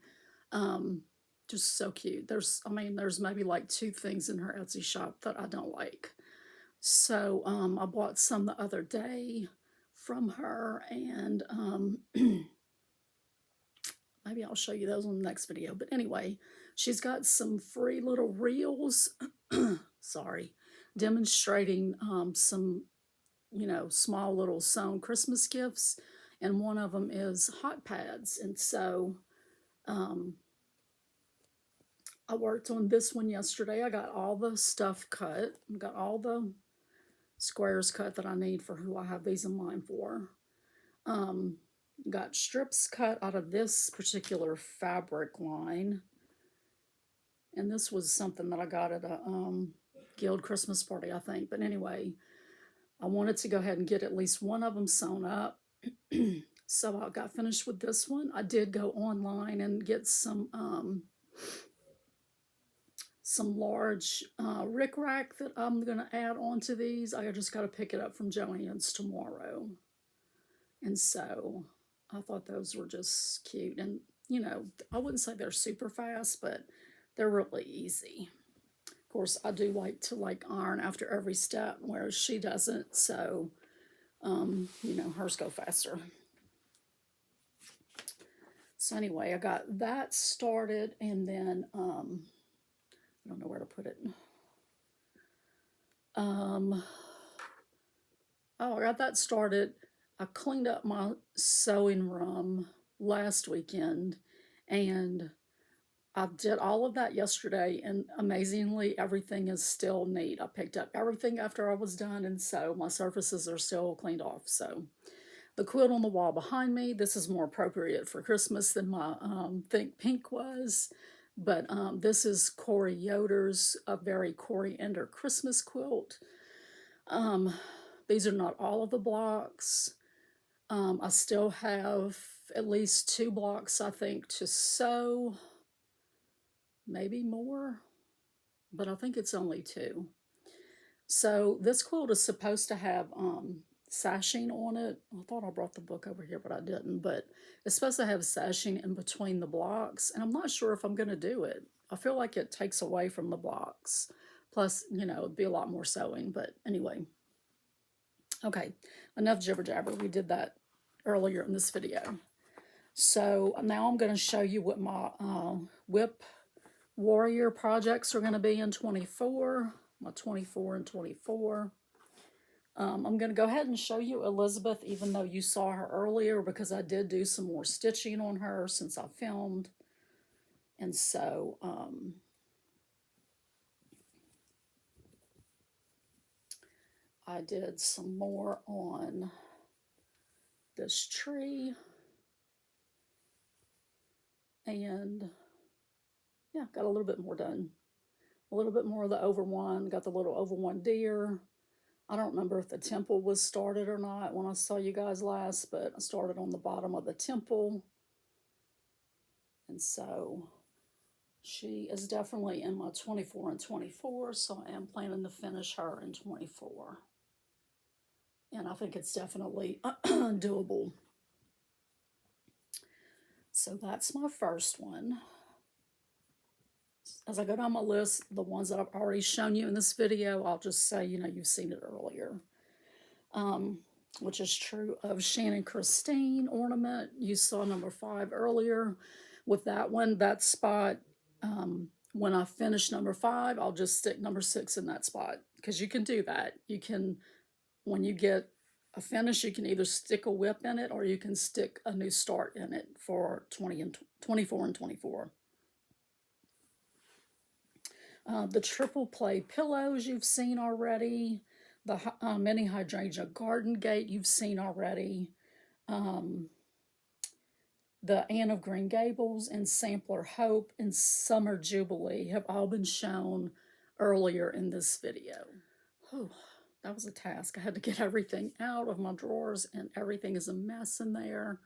Just so cute. There's maybe like 2 things in her Etsy shop that I don't like. So I bought some the other day from her, and maybe I'll show you those in the next video. But anyway, she's got some free little reels, demonstrating some, small little sewn Christmas gifts. And one of them is hot pads. And so I worked on this one yesterday. I got all the stuff cut. I got all the squares cut that I need for who I have these in mind for. Got strips cut out of this particular fabric line. And this was something that I got at a guild Christmas party, I think. But anyway, I wanted to go ahead and get at least one of them sewn up. So I got finished with this one. I did go online and get some large rickrack that I'm going to add onto these. I just got to pick it up from Joann's tomorrow. And so I thought those were just cute. And, I wouldn't say they're super fast, but they're really easy. Of course, I do like to iron after every step, whereas she doesn't. So, hers go faster. So anyway, I got that started, and then I don't know where to put it. I got that started. I cleaned up my sewing room last weekend, and I did all of that yesterday, and amazingly, everything is still neat. I picked up everything after I was done, and so my surfaces are still cleaned off. So the quilt on the wall behind me, this is more appropriate for Christmas than my Think Pink was. But this is Corey Yoder's A Very Coriander Christmas quilt. These are not all of the blocks. I still have at least 2 blocks, I think, to sew. Maybe more, but I think it's only 2. So this quilt is supposed to have sashing on it. I thought I brought the book over here, but I didn't. But it's supposed to have sashing in between the blocks, and I'm not sure if I'm going to do it. I feel like it takes away from the blocks. Plus, you know, it'd be a lot more sewing. But anyway, okay, enough jibber jabber. We did that earlier in this video. So now I'm going to show you what my whip warrior projects are going to be in 24, my 24 and 24. I'm going to go ahead and show you Elizabeth, even though you saw her earlier, because I did do some more stitching on her since I filmed. And so I did some more on this tree. And yeah, got a little bit more done. A little bit more of the over one, got the little over one deer. I don't remember if the temple was started or not when I saw you guys last, but I started on the bottom of the temple. And so she is definitely in my 24 and 24, so I am planning to finish her in 24. And I think it's definitely doable. So that's my first one. As I go down my list, the ones that I've already shown you in this video, I'll just say, you know, you've seen it earlier. Which is true of Shannon Christine ornament. You saw number 5 earlier. With that one, that spot, when I finish number 5, I'll just stick number 6 in that spot. Because you can do that. You can, when you get a finish, you can either stick a whip in it or you can stick a new start in it for 20 and 24 and 24. The triple play pillows you've seen already. The mini hydrangea garden gate you've seen already. The Anne of Green Gables and Sampler Hope and Summer Jubilee have all been shown earlier in this video. Whew, that was a task. I had to get everything out of my drawers, and everything is a mess in there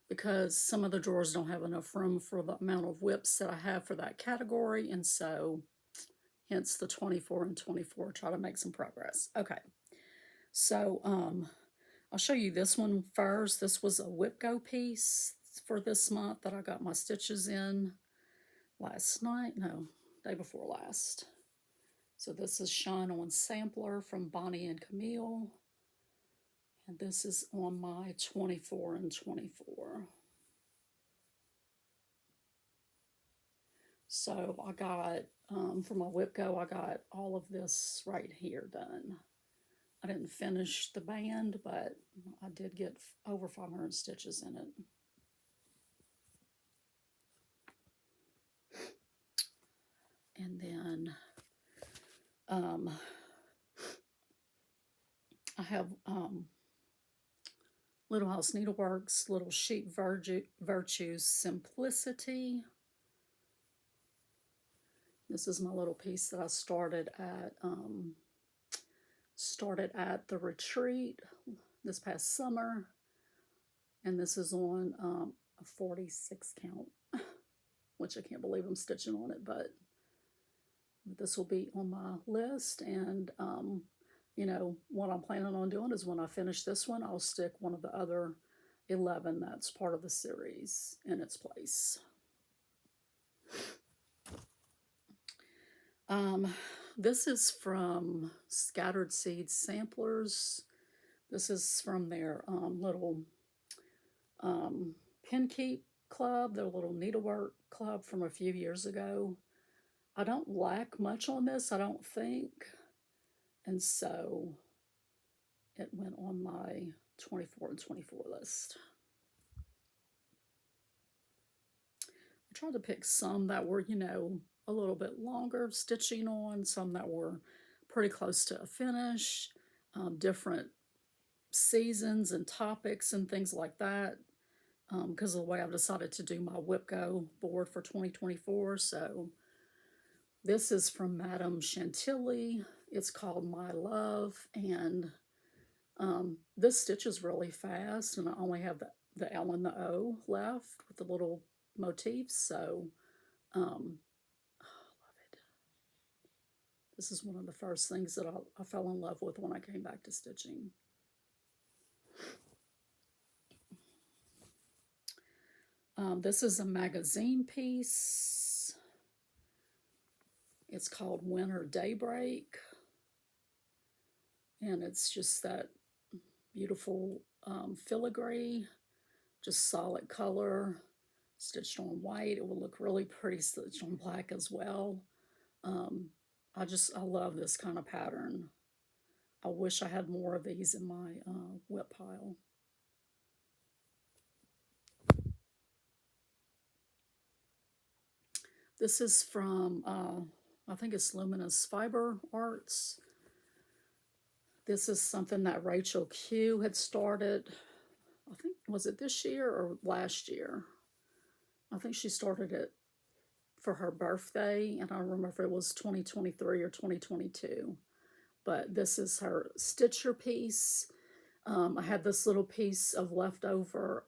because some of the drawers don't have enough room for the amount of whips that I have for that category, and so hence the 24 and 24, try to make some progress. Okay, so I'll show you this one first. This was a whip go piece for this month that I got my stitches in last night, no, day before last. So this is Shine On Sampler from Bonnie and Camille. And this is on my 24 and 24. So I got, for my whip go, I got all of this right here done. I didn't finish the band, but I did get over 500 stitches in it. And then I have Little House Needleworks, Little Sheep Virtues Simplicity. This is my little piece that I started at the retreat this past summer, and this is on a 46 count, which I can't believe I'm stitching on it, but this will be on my list. And you know, what I'm planning on doing is when I finish this one, I'll stick one of the other 11 that's part of the series in its place. This is from Scattered Seeds Samplers. This is from their little pin keep club, their little needlework club from a few years ago. I don't lack much on this, I don't think. And so it went on my 24 and 24 list. I tried to pick some that were, you know, a little bit longer stitching on, some that were pretty close to a finish, different seasons and topics and things like that, because of the way I've decided to do my whip go board for 2024. So this is from Madame Chantilly. It's called My Love, and this stitches really fast, and I only have the L and the O left with the little motifs, so I love it. This is one of the first things that I fell in love with when I came back to stitching. This is a magazine piece. It's called Winter Daybreak. And it's just that beautiful filigree, just solid color, stitched on white. It will look really pretty stitched on black as well. I love this kind of pattern. I wish I had more of these in my whip pile. This is from, I think it's Luminous Fiber Arts. This is something that Rachel Q had started. I think, was it this year or last year? I think she started it for her birthday, and I don't remember if it was 2023 or 2022. But this is her stitcher piece. I had this little piece of leftover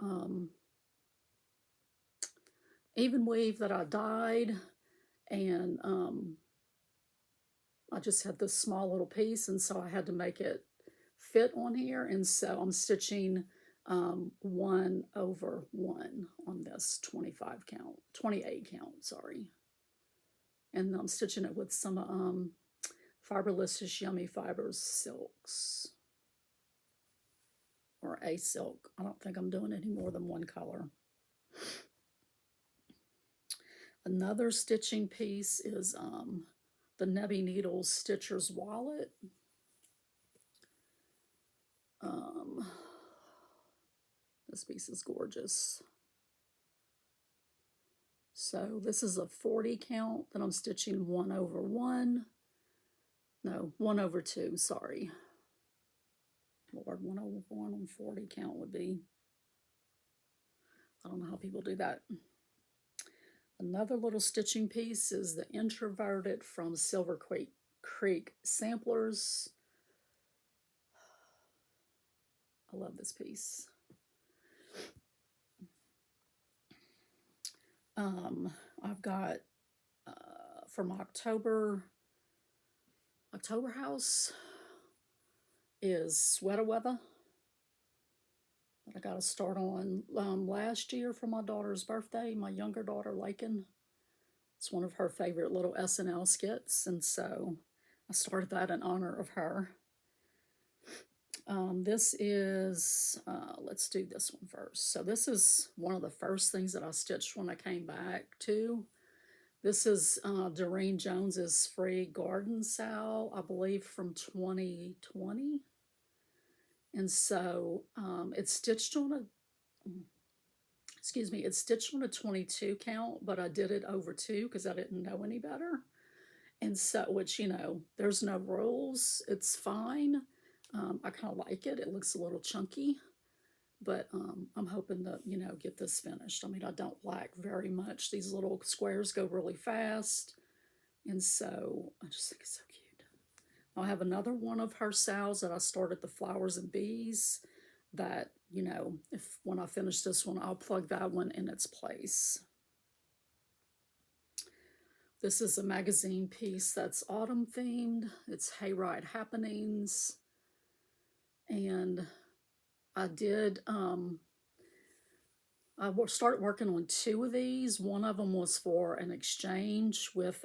even weave that I dyed, and I just had this small little piece, and so I had to make it fit on here, and so I'm stitching 1/1 on this 28 count, sorry. And I'm stitching it with some Fiberlicious Yummy Fibers silks, or a silk. I don't think I'm doing any more than one color. Another stitching piece is the Nebby Needles Stitcher's Wallet. This piece is gorgeous. So this is a 40 count that I'm stitching 1/1. No, 1/2, sorry. Lord, 1/1 on 40 count would be, I don't know how people do that. Another little stitching piece is the Introverted from Silver Creek Samplers. I love this piece. I've got from October House is Sweater Weather that I got to start on last year for my daughter's birthday, my younger daughter, Lakin. It's one of her favorite little SNL skits, and so I started that in honor of her. This is, let's do this one first. So this is one of the first things that I stitched when I came back to. This is Doreen Jones's Free Garden Sale, I believe from 2020. And so it's stitched on it's stitched on a 22 count, but I did it over 2 because I didn't know any better. And so, which, there's no rules. It's fine. I kind of like it. It looks a little chunky, but I'm hoping to, get this finished. I mean, I don't like very much. These little squares go really fast, and so I just think it's so cute. I'll have another one of her sales that I started, the Flowers and Bees, that, if when I finish this one, I'll plug that one in its place. This is a magazine piece that's autumn themed. It's Hayride Happenings. And I did, I started working on 2 of these. One of them was for an exchange with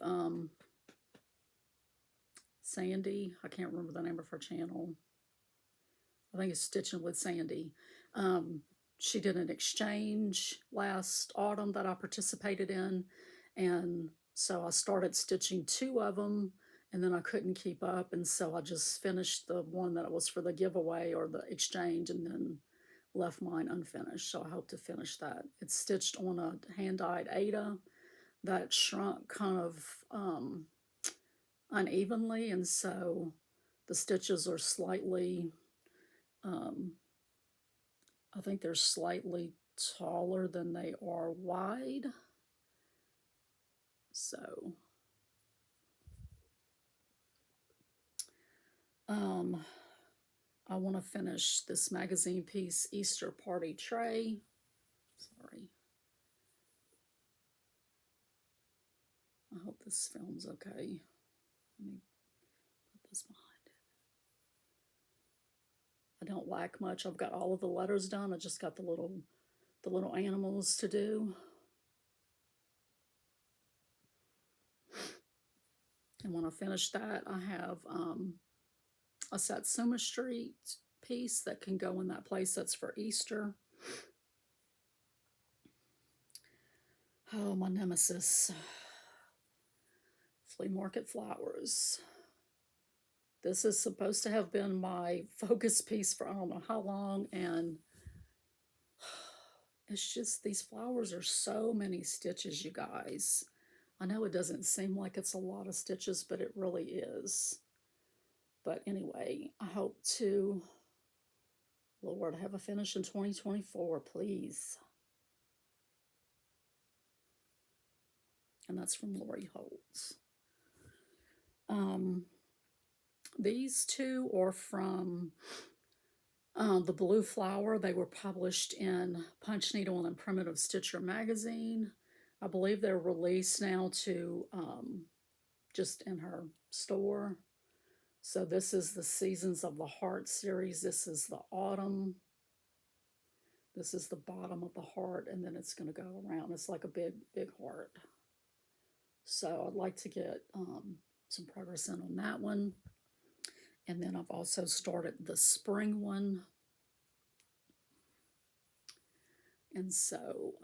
Sandy. I can't remember the name of her channel. I think it's Stitching with Sandy. She did an exchange last autumn that I participated in. And so I started stitching 2 of them, and then I couldn't keep up, and so I just finished the one that was for the giveaway or the exchange, and then left mine unfinished. So I hope to finish that. It's stitched on a hand-dyed Ada that shrunk kind of unevenly, and so the stitches are slightly, I think they're slightly taller than they are wide. So I want to finish this magazine piece, Easter Party Tray. Sorry. I hope this film's okay. Let me put this behind it. I don't lack much. I've got all of the letters done. I just got the little the little animals to do. And when I finish that, I have a Satsuma Street piece that can go in that place that's for Easter. Oh, my nemesis. Flea market flowers. This is supposed to have been my focus piece for I don't know how long, and it's just these flowers are so many stitches, you guys. I know it doesn't seem like it's a lot of stitches, but it really is. But anyway, I hope to, Lord, have a finish in 2024, please. And that's from Lori Holtz. These two are from the Blue Flower. They were published in Punch Needle and Primitive Stitcher magazine. I believe they're released now to just in her store. So this is the Seasons of the Heart series. This is the autumn. This is the bottom of the heart, and then it's going to go around. It's like a big, big heart. So I'd like to get some progress in on that one. And then I've also started the spring one. And so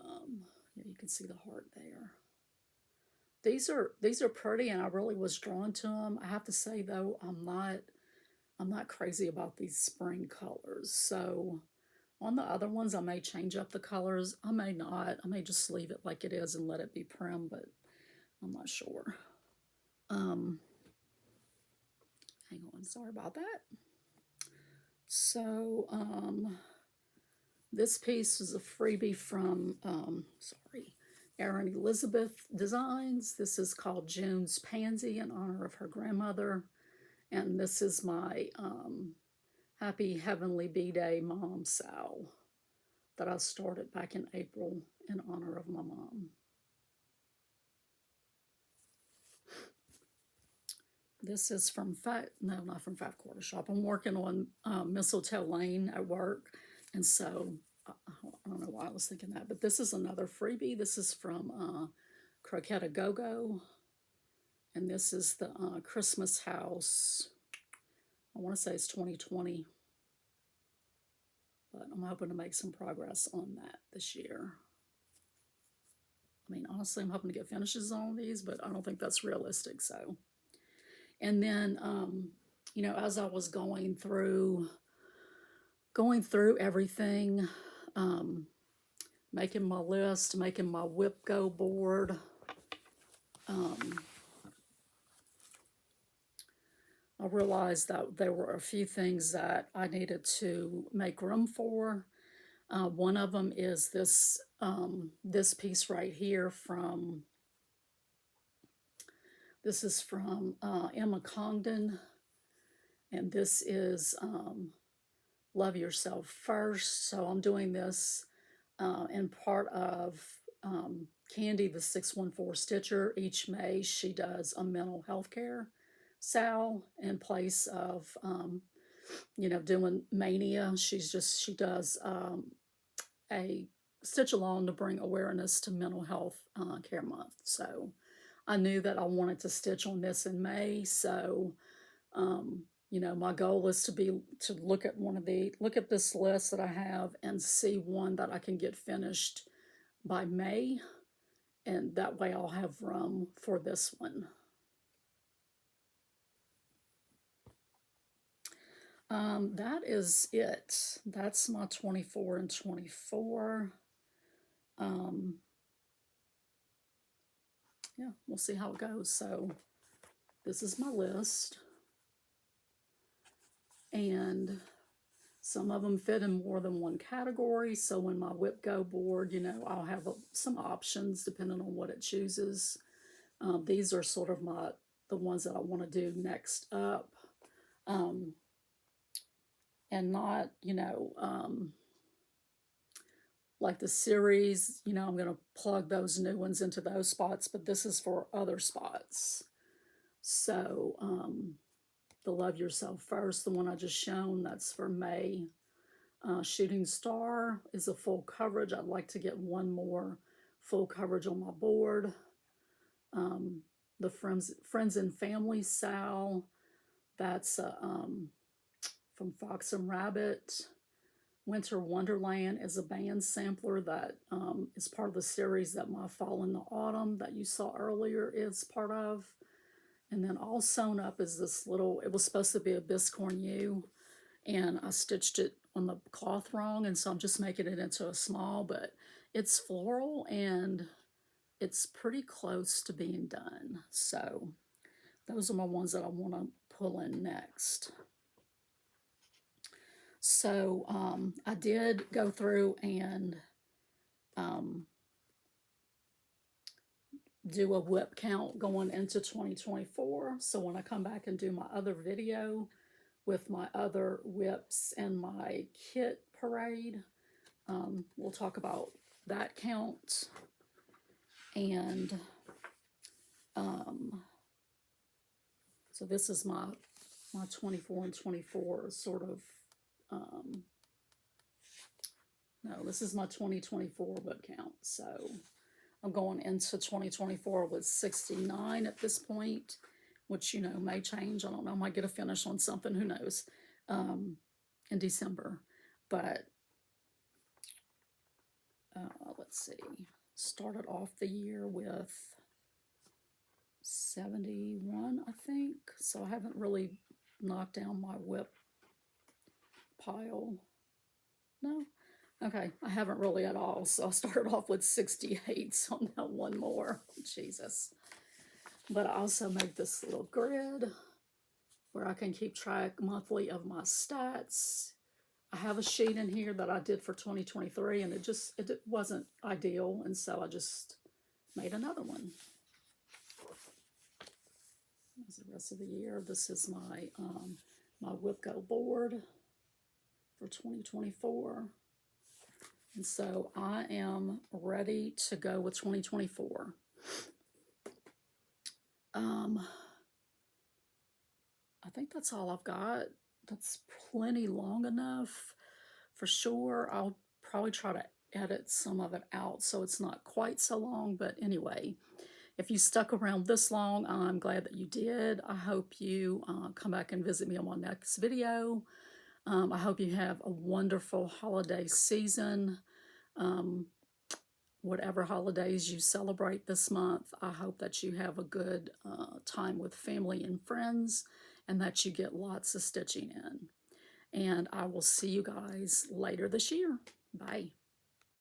yeah, you can see the heart there. These are pretty, and I really was drawn to them. I have to say though, I'm not crazy about these spring colors. So on the other ones, I may change up the colors. I may not. I may just leave it like it is and let it be prim, but I'm not sure. Hang on, sorry about that. So this piece is a freebie from Erin Elizabeth Designs. This is called June's Pansy in honor of her grandmother. And this is my Happy Heavenly B-Day Mom Sow that I started back in April in honor of my mom. This is from not from Five Quarter Shop. I'm working on Mistletoe Lane at work, and so I don't know why I was thinking that, but this is another freebie. This is from Croquetta Go-Go, and this is the Christmas House. I want to say it's 2020, but I'm hoping to make some progress on that this year. I mean, honestly, I'm hoping to get finishes on these, but I don't think that's realistic, so. And then, you know, as I was going through everything, making my list, making my whip go board, I realized that there were a few things that I needed to make room for. One of them is this piece right here from. This is from Emma Congdon, and this is Love Yourself First. So I'm doing this in part of Candy, the 614 Stitcher. Each May she does a mental health care sal in place of, you know, doing Mania. She does a stitch along to bring awareness to mental health care month. So I knew that I wanted to stitch on this in May, so you know, my goal is to look at this list that I have and see one that I can get finished by May, and that way I'll have room for this one. That is it. That's my 24 and 24. Yeah, we'll see how it goes. So this is my list, and some of them fit in more than one category. So in my whip go board, you know, I'll have some options depending on what it chooses. These are sort of the ones that I want to do next up, and not, you know, like the series, you know, I'm going to plug those new ones into those spots, but this is for other spots. So the Love Yourself First, the one I just shown, that's for May. Shooting Star is a full coverage. I'd like to get one more full coverage on my board. The Friends and Family Sal, that's from Fox and Rabbit. Winter Wonderland is a band sampler that is part of the series that My Fall in the Autumn that you saw earlier is part of. And then all sewn up is this little, it was supposed to be a Biscorn U, and I stitched it on the cloth wrong, and so I'm just making it into a small, but it's floral and it's pretty close to being done. So those are my ones that I want to pull in next. So I did go through and do a whip count going into 2024. So when I come back and do my other video with my other whips and my kit parade, we'll talk about that count. And so this is my 24 and 24 sort of, no, this is my 2024 whip count. So I'm going into 2024 with 69 at this point, which, you know, may change. I don't know. I might get a finish on something. Who knows? In December. But let's see. Started off the year with 71, I think. So I haven't really knocked down my whip pile. No? Okay, I haven't really at all. So I started off with 68, so I'm now one more. Jesus. But I also make this little grid where I can keep track monthly of my stats. I have a sheet in here that I did for 2023, and it wasn't ideal, and so I just made another one. That's the rest of the year. This is my my whip go board for 2024. And so I am ready to go with 2024. I think that's all I've got. That's plenty long enough for sure. I'll probably try to edit some of it out so it's not quite so long. But anyway, if you stuck around this long, I'm glad that you did. I hope you come back and visit me on my next video. I hope you have a wonderful holiday season. Whatever holidays you celebrate this month, I hope that you have a good time with family and friends and that you get lots of stitching in. And I will see you guys later this year. Bye.